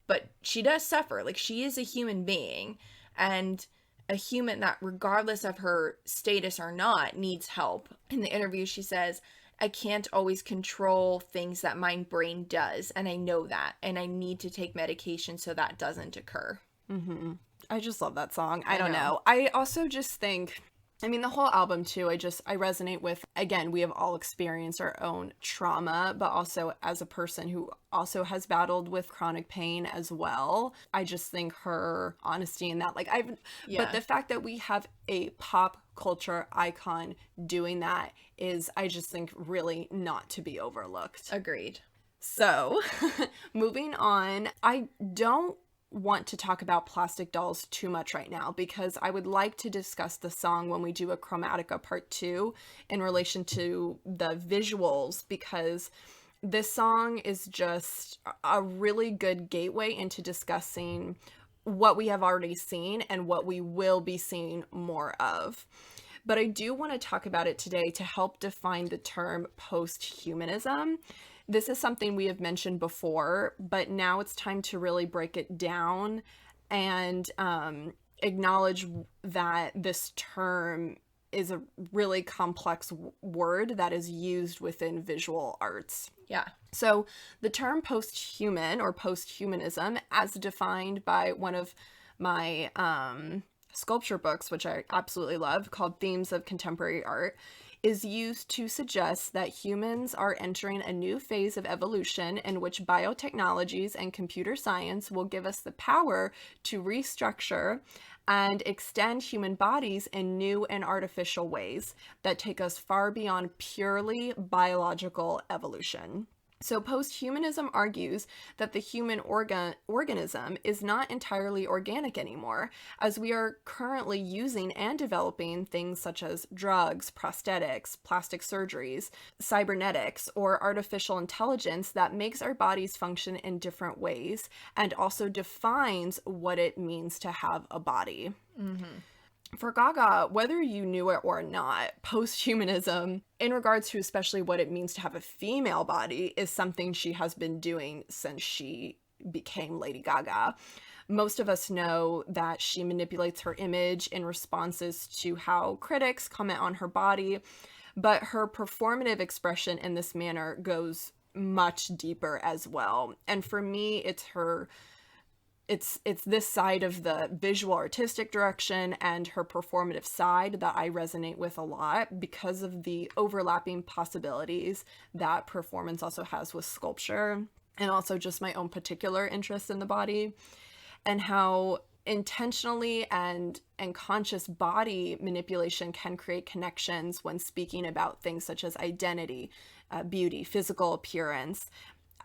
but she does suffer. Like, she is a human being. And a human that, regardless of her status or not, needs help. In the interview, she says, I can't always control things that my brain does. And I know that. And I need to take medication so that doesn't occur. I just love that song. I don't know. I also just think, I mean, the whole album too, I resonate with, again, we have all experienced our own trauma, but also as a person who also has battled with chronic pain as well. I just think her honesty in that, like, but the fact that we have a pop culture icon doing that is, I just think, really not to be overlooked. Agreed. So moving on, I don't want to talk about Plastic Dolls too much right now because I would like to discuss the song when we do a Chromatica part 2 in relation to the visuals, because this song is just a really good gateway into discussing what we have already seen and what we will be seeing more of. But I do want to talk about it today to help define the term post-humanism. This is something we have mentioned before, but now it's time to really break it down and acknowledge that this term is a really complex word that is used within visual arts. Yeah. So the term post-human or post-humanism, as defined by one of my sculpture books, which I absolutely love, called Themes of Contemporary Art, is used to suggest that humans are entering a new phase of evolution in which biotechnologies and computer science will give us the power to restructure and extend human bodies in new and artificial ways that take us far beyond purely biological evolution. So posthumanism argues that the human organism is not entirely organic anymore, as we are currently using and developing things such as drugs, prosthetics, plastic surgeries, cybernetics, or artificial intelligence that makes our bodies function in different ways and also defines what it means to have a body. For Gaga, whether you knew it or not, posthumanism, in regards to especially what it means to have a female body, is something she has been doing since she became Lady Gaga. Most of us know that she manipulates her image in responses to how critics comment on her body, but her performative expression in this manner goes much deeper as well. And for me, it's this side of the visual artistic direction and her performative side that I resonate with a lot because of the overlapping possibilities that performance also has with sculpture, and also just my own particular interest in the body, and how intentionally and conscious body manipulation can create connections when speaking about things such as identity, beauty, physical appearance,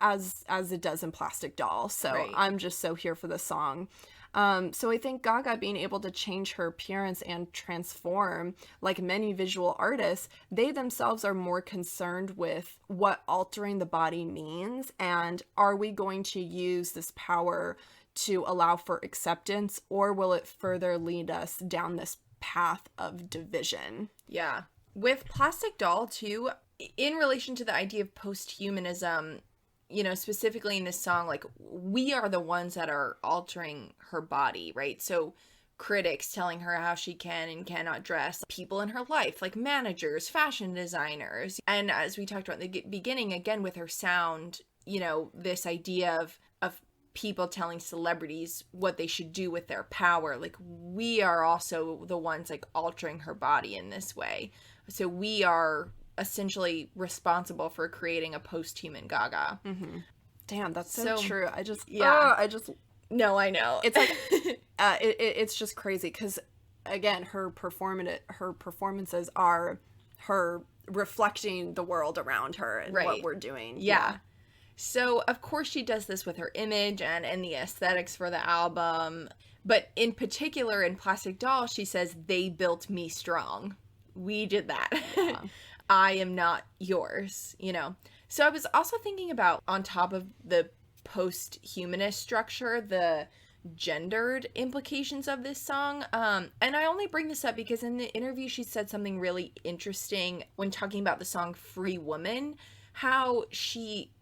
as it does in Plastic Doll. So Right. I'm just so here for the song. So I think Gaga being able to change her appearance and transform, like many visual artists, they themselves are more concerned with what altering the body means, and are we going to use this power to allow for acceptance, or will it further lead us down this path of division? Yeah. With Plastic Doll, too, in relation to the idea of posthumanism, you know, specifically in this song, like, we are the ones that are altering her body, right? So critics telling her how she can and cannot dress, people in her life, like managers, fashion designers. And as we talked about in the beginning, again, with her sound, you know, this idea of people telling celebrities what they should do with their power. Like, we are also the ones, like, altering her body in this way. So we are essentially responsible for creating a post-human Gaga. Damn, that's so true. No, I know. It's like it's just crazy because, again, her performances are her reflecting the world around her and what we're doing. Yeah. So of course she does this with her image and the aesthetics for the album, but in particular in Plastic Doll, she says, "They built me strong. We did that. Yeah. I am not yours," you know. So I was also thinking about, on top of the post-humanist structure, the gendered implications of this song. And I only bring this up because in the interview she said something really interesting when talking about the song Free Woman, how she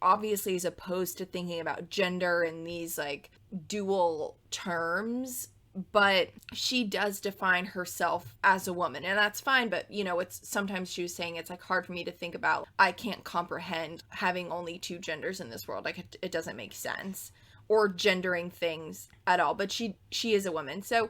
obviously is opposed to thinking about gender in these, like, dual terms, but she does define herself as a woman, and that's fine. But, you know, it's sometimes she was saying it's, like, hard for me to think about. I can't comprehend having only two genders in this world. Like, it doesn't make sense, or gendering things at all. But she is a woman. So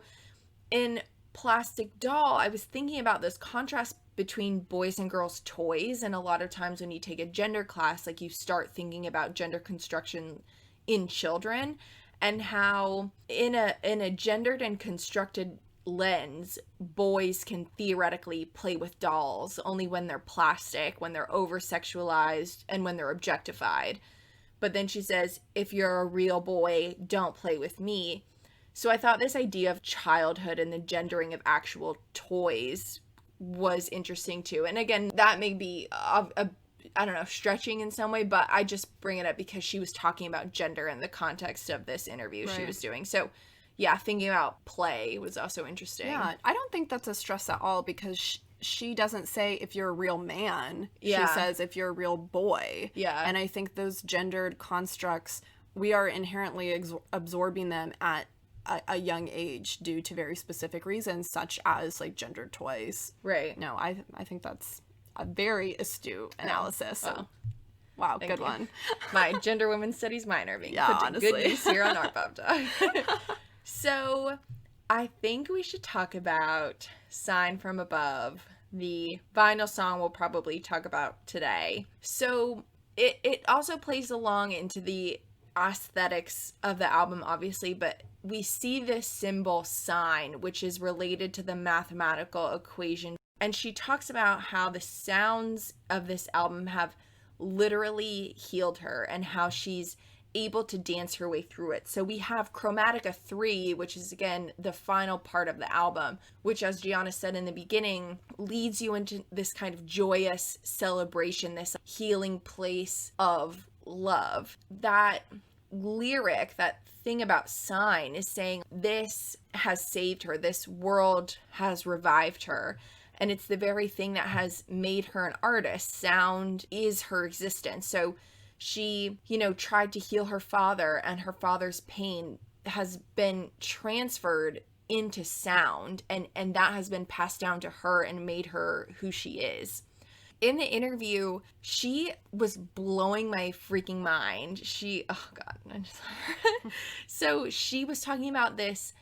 in Plastic Doll, I was thinking about this contrast between boys and girls toys, and a lot of times when you take a gender class, like, you start thinking about gender construction in children, and how in a gendered and constructed lens, boys can theoretically play with dolls only when they're plastic, when they're over-sexualized, and when they're objectified. But then she says, if you're a real boy, don't play with me. So I thought this idea of childhood and the gendering of actual toys was interesting too. And again, that may be I don't know, stretching in some way, but I just bring it up because she was talking about gender in the context of this interview she was doing. So yeah, thinking about play was also interesting. Yeah, I don't think that's a stress at all, because she doesn't say if you're a real man. Yeah. She says if you're a real boy. Yeah. And I think those gendered constructs, we are inherently absorbing them at a young age due to very specific reasons, such as, like, gendered toys. Right. No, I think that's a very astute analysis. Well, So, wow, thank good you. one. My gender women's studies minor being Yeah, put to honestly. good use here on Artpop Talk. So I think we should talk about Sign from Above, the vinyl song we'll probably talk about today. So it also plays along into the aesthetics of the album, obviously, but we see this symbol sign, which is related to the mathematical equation. And she talks about how the sounds of this album have literally healed her and how she's able to dance her way through it. So we have Chromatica 3, which is again the final part of the album, which, as Gianna said in the beginning, leads you into this kind of joyous celebration, this healing place of love. That lyric, that thing about Sign, is saying this has saved her, this world has revived her. And it's the very thing that has made her an artist. Sound is her existence. So she, tried to heal her father, and her father's pain has been transferred into sound, and that has been passed down to her and made her who she is. In the interview, she was blowing my freaking mind. Oh God, I just so she was talking about this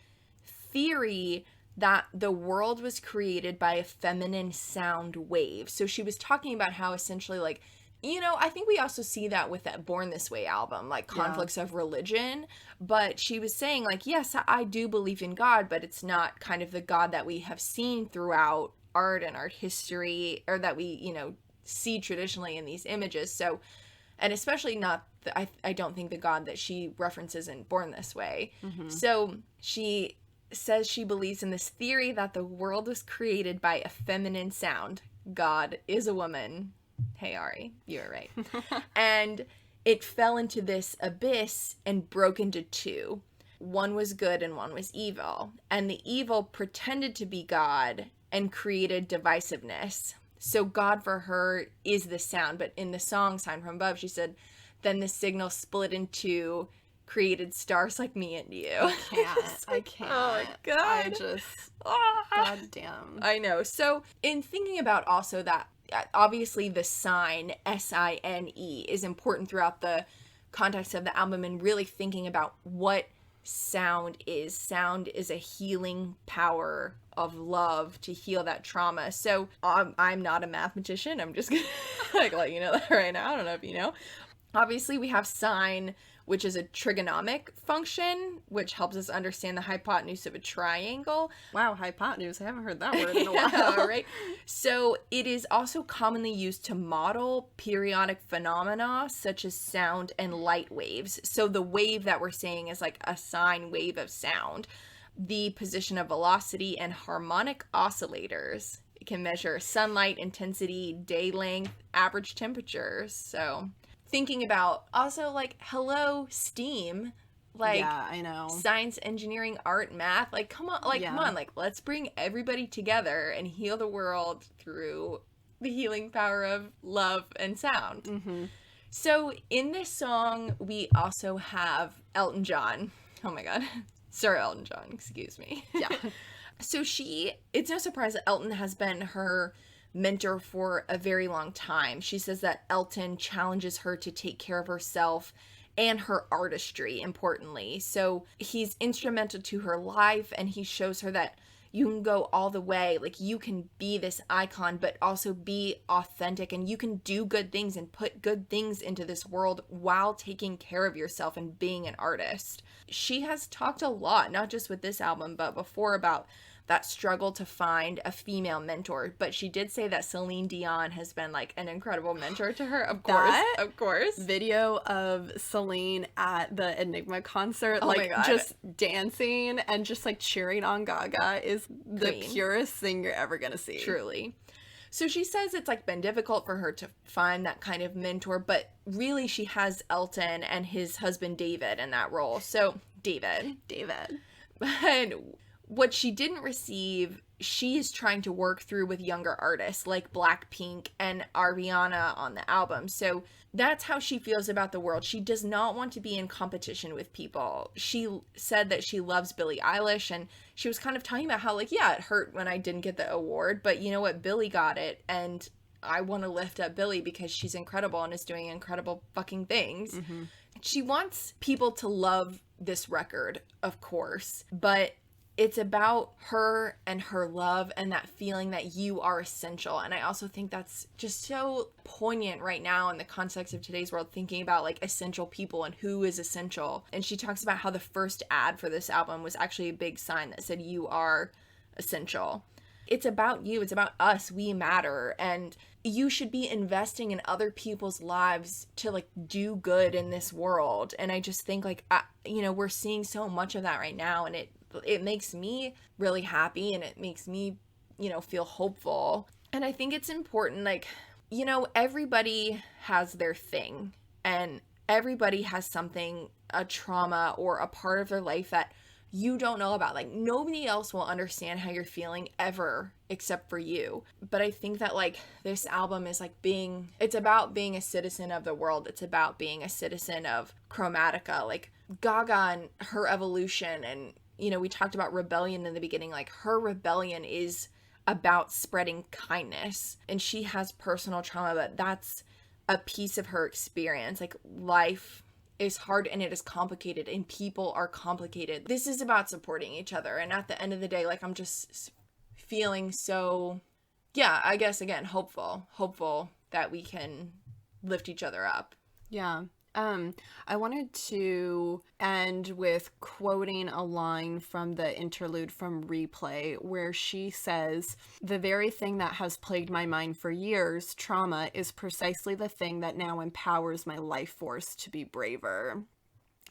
theory that the world was created by a feminine sound wave. So she was talking about how essentially, like, I think we also see that with that Born This Way album, like conflicts of religion. But she was saying, like, yes, I do believe in God, but it's not kind of the God that we have seen throughout art and art history, or that we, see traditionally in these images. So, and especially not, I don't think the God that she references in Born This Way. Mm-hmm. So she says she believes in this theory that the world was created by a feminine sound. God is a woman. Hey, Ari, you were right. And it fell into this abyss and broke into two. One was good and one was evil. And the evil pretended to be God and created divisiveness. So God for her is the sound. But in the song Sign from Above, she said, then the signal split in two, created stars like me and you. I can't. Oh my God. God damn. I know. So in thinking about also that, obviously the sign, S-I-N-E, is important throughout the context of the album, and really thinking about what sound is. Sound is a healing power of love to heal that trauma. So I'm not a mathematician. I'm just gonna let you know that right now. I don't know if you know. Obviously, we have sine, which is a trigonomic function, which helps us understand the hypotenuse of a triangle. Wow, hypotenuse. I haven't heard that word in a while. Right? So it is also commonly used to model periodic phenomena such as sound and light waves. So the wave that we're saying is like a sine wave of sound. The position of velocity and harmonic oscillators. It can measure sunlight intensity, day length, average temperatures. So thinking about also, like, hello, STEAM, like, yeah, I know, science, engineering, art, math, like, come on, like, let's bring everybody together and heal the world through the healing power of love and sound. Mm-hmm. So in this song, we also have Elton John. Oh my God. Sir Elton John, excuse me. Yeah. So it's no surprise that Elton has been her mentor for a very long time. She says that Elton challenges her to take care of herself and her artistry, importantly. So he's instrumental to her life, and he shows her that you can go all the way. Like, you can be this icon, but also be authentic, and you can do good things and put good things into this world while taking care of yourself and being an artist. She has talked a lot, not just with this album, but before, about that struggle to find a female mentor. But she did say that Celine Dion has been like an incredible mentor to her. Of course. Video of Celine at the Enigma concert, oh like just dancing and just like cheering on Gaga is the purest thing you're ever gonna see. Truly. So she says it's like been difficult for her to find that kind of mentor, but really she has Elton and his husband David in that role. So David. But what she didn't receive, she is trying to work through with younger artists like Blackpink and Ariana on the album. So that's how she feels about the world. She does not want to be in competition with people. She said that she loves Billie Eilish, and she was kind of talking about how, like, yeah, it hurt when I didn't get the award, but you know what? Billie got it, and I want to lift up Billie because she's incredible and is doing incredible fucking things. Mm-hmm. She wants people to love this record, of course, but it's about her and her love and that feeling that you are essential. And I also think that's just so poignant right now in the context of today's world, thinking about like essential people and who is essential. And she talks about how the first ad for this album was actually a big sign that said, you are essential. It's about you. It's about us. We matter. And you should be investing in other people's lives to like do good in this world. And I just think like, we're seeing so much of that right now, and it makes me really happy, and it makes me, feel hopeful. And I think it's important, like, everybody has their thing, and everybody has something, a trauma or a part of their life that you don't know about. Like, nobody else will understand how you're feeling ever except for you. But I think that like this album is like it's about being a citizen of the world. It's about being a citizen of Chromatica, like Gaga and her evolution. And, we talked about rebellion in the beginning. Like, her rebellion is about spreading kindness, and she has personal trauma, but that's a piece of her experience. Like, life is hard, and it is complicated, and people are complicated. This is about supporting each other, and at the end of the day, like, I'm just feeling so, I guess, again, hopeful that we can lift each other up. Yeah. I wanted to end with quoting a line from the interlude from Replay, where she says, "The very thing that has plagued my mind for years, trauma, is precisely the thing that now empowers my life force to be braver."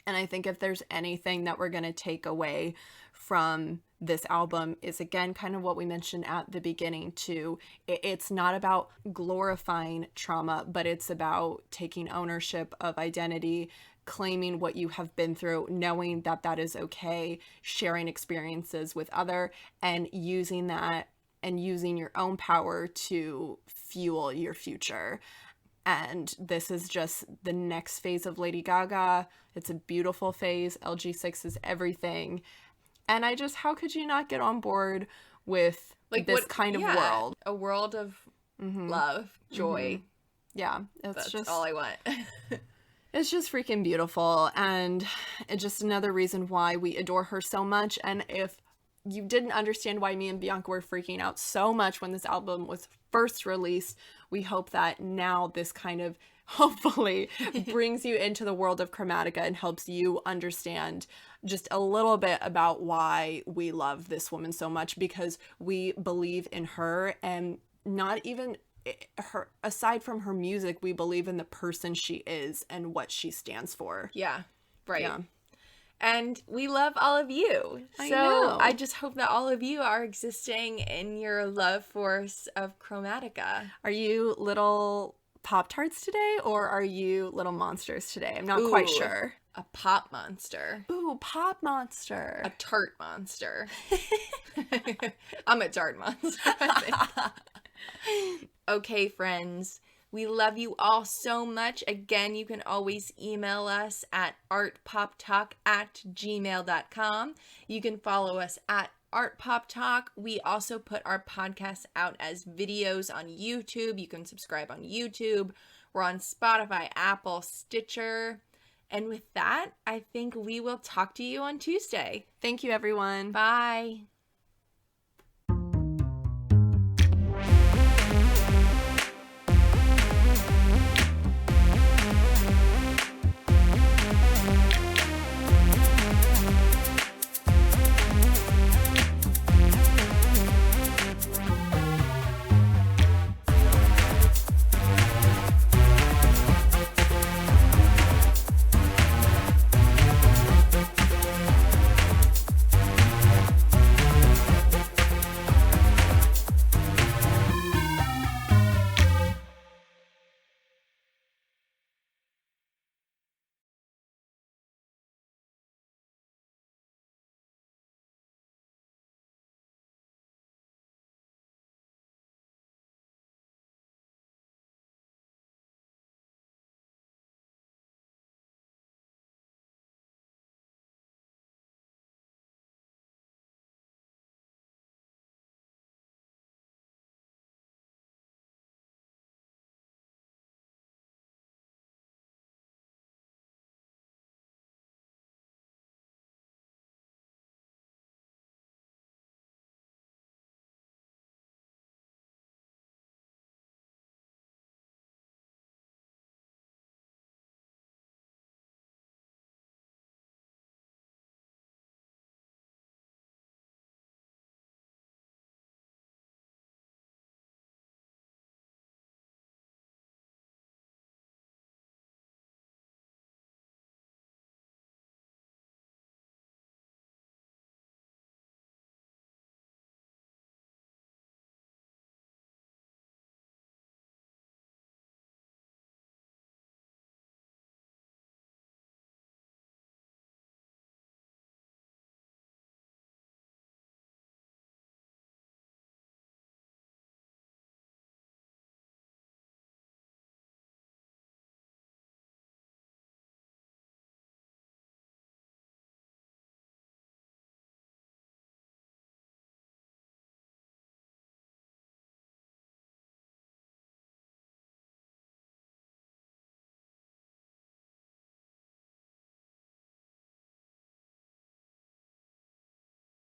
And I think if there's anything that we're going to take away from this album is, again, kind of what we mentioned at the beginning too. It's not about glorifying trauma, but it's about taking ownership of identity, claiming what you have been through, knowing that that is okay, sharing experiences with other, and using that and using your own power to fuel your future. And this is just the next phase of Lady Gaga. It's a beautiful phase. LG6 is everything. And how could you not get on board with like this kind of world? A world of love, joy. Mm-hmm. Yeah, that's just all I want. It's just freaking beautiful. And it's just another reason why we adore her so much. And if you didn't understand why me and Bianca were freaking out so much when this album was first released, we hope that now this kind of hopefully brings you into the world of Chromatica and helps you understand just a little bit about why we love this woman so much, because we believe in her, and not even her, aside from her music, we believe in the person she is and what she stands for. Yeah, right. Yeah. And we love all of you. So I just hope that all of you are existing in your love force of Chromatica. Are you little Pop-Tarts today, or are you little monsters today? I'm not quite sure. A pop monster. Ooh, pop monster. A tart monster. I'm a tart monster, I think. Okay, friends. We love you all so much. Again, you can always email us at artpoptalk@gmail.com. You can follow us at artpoptalk. We also put our podcast out as videos on YouTube. You can subscribe on YouTube. We're on Spotify, Apple, Stitcher. And with that, I think we will talk to you on Tuesday. Thank you, everyone. Bye.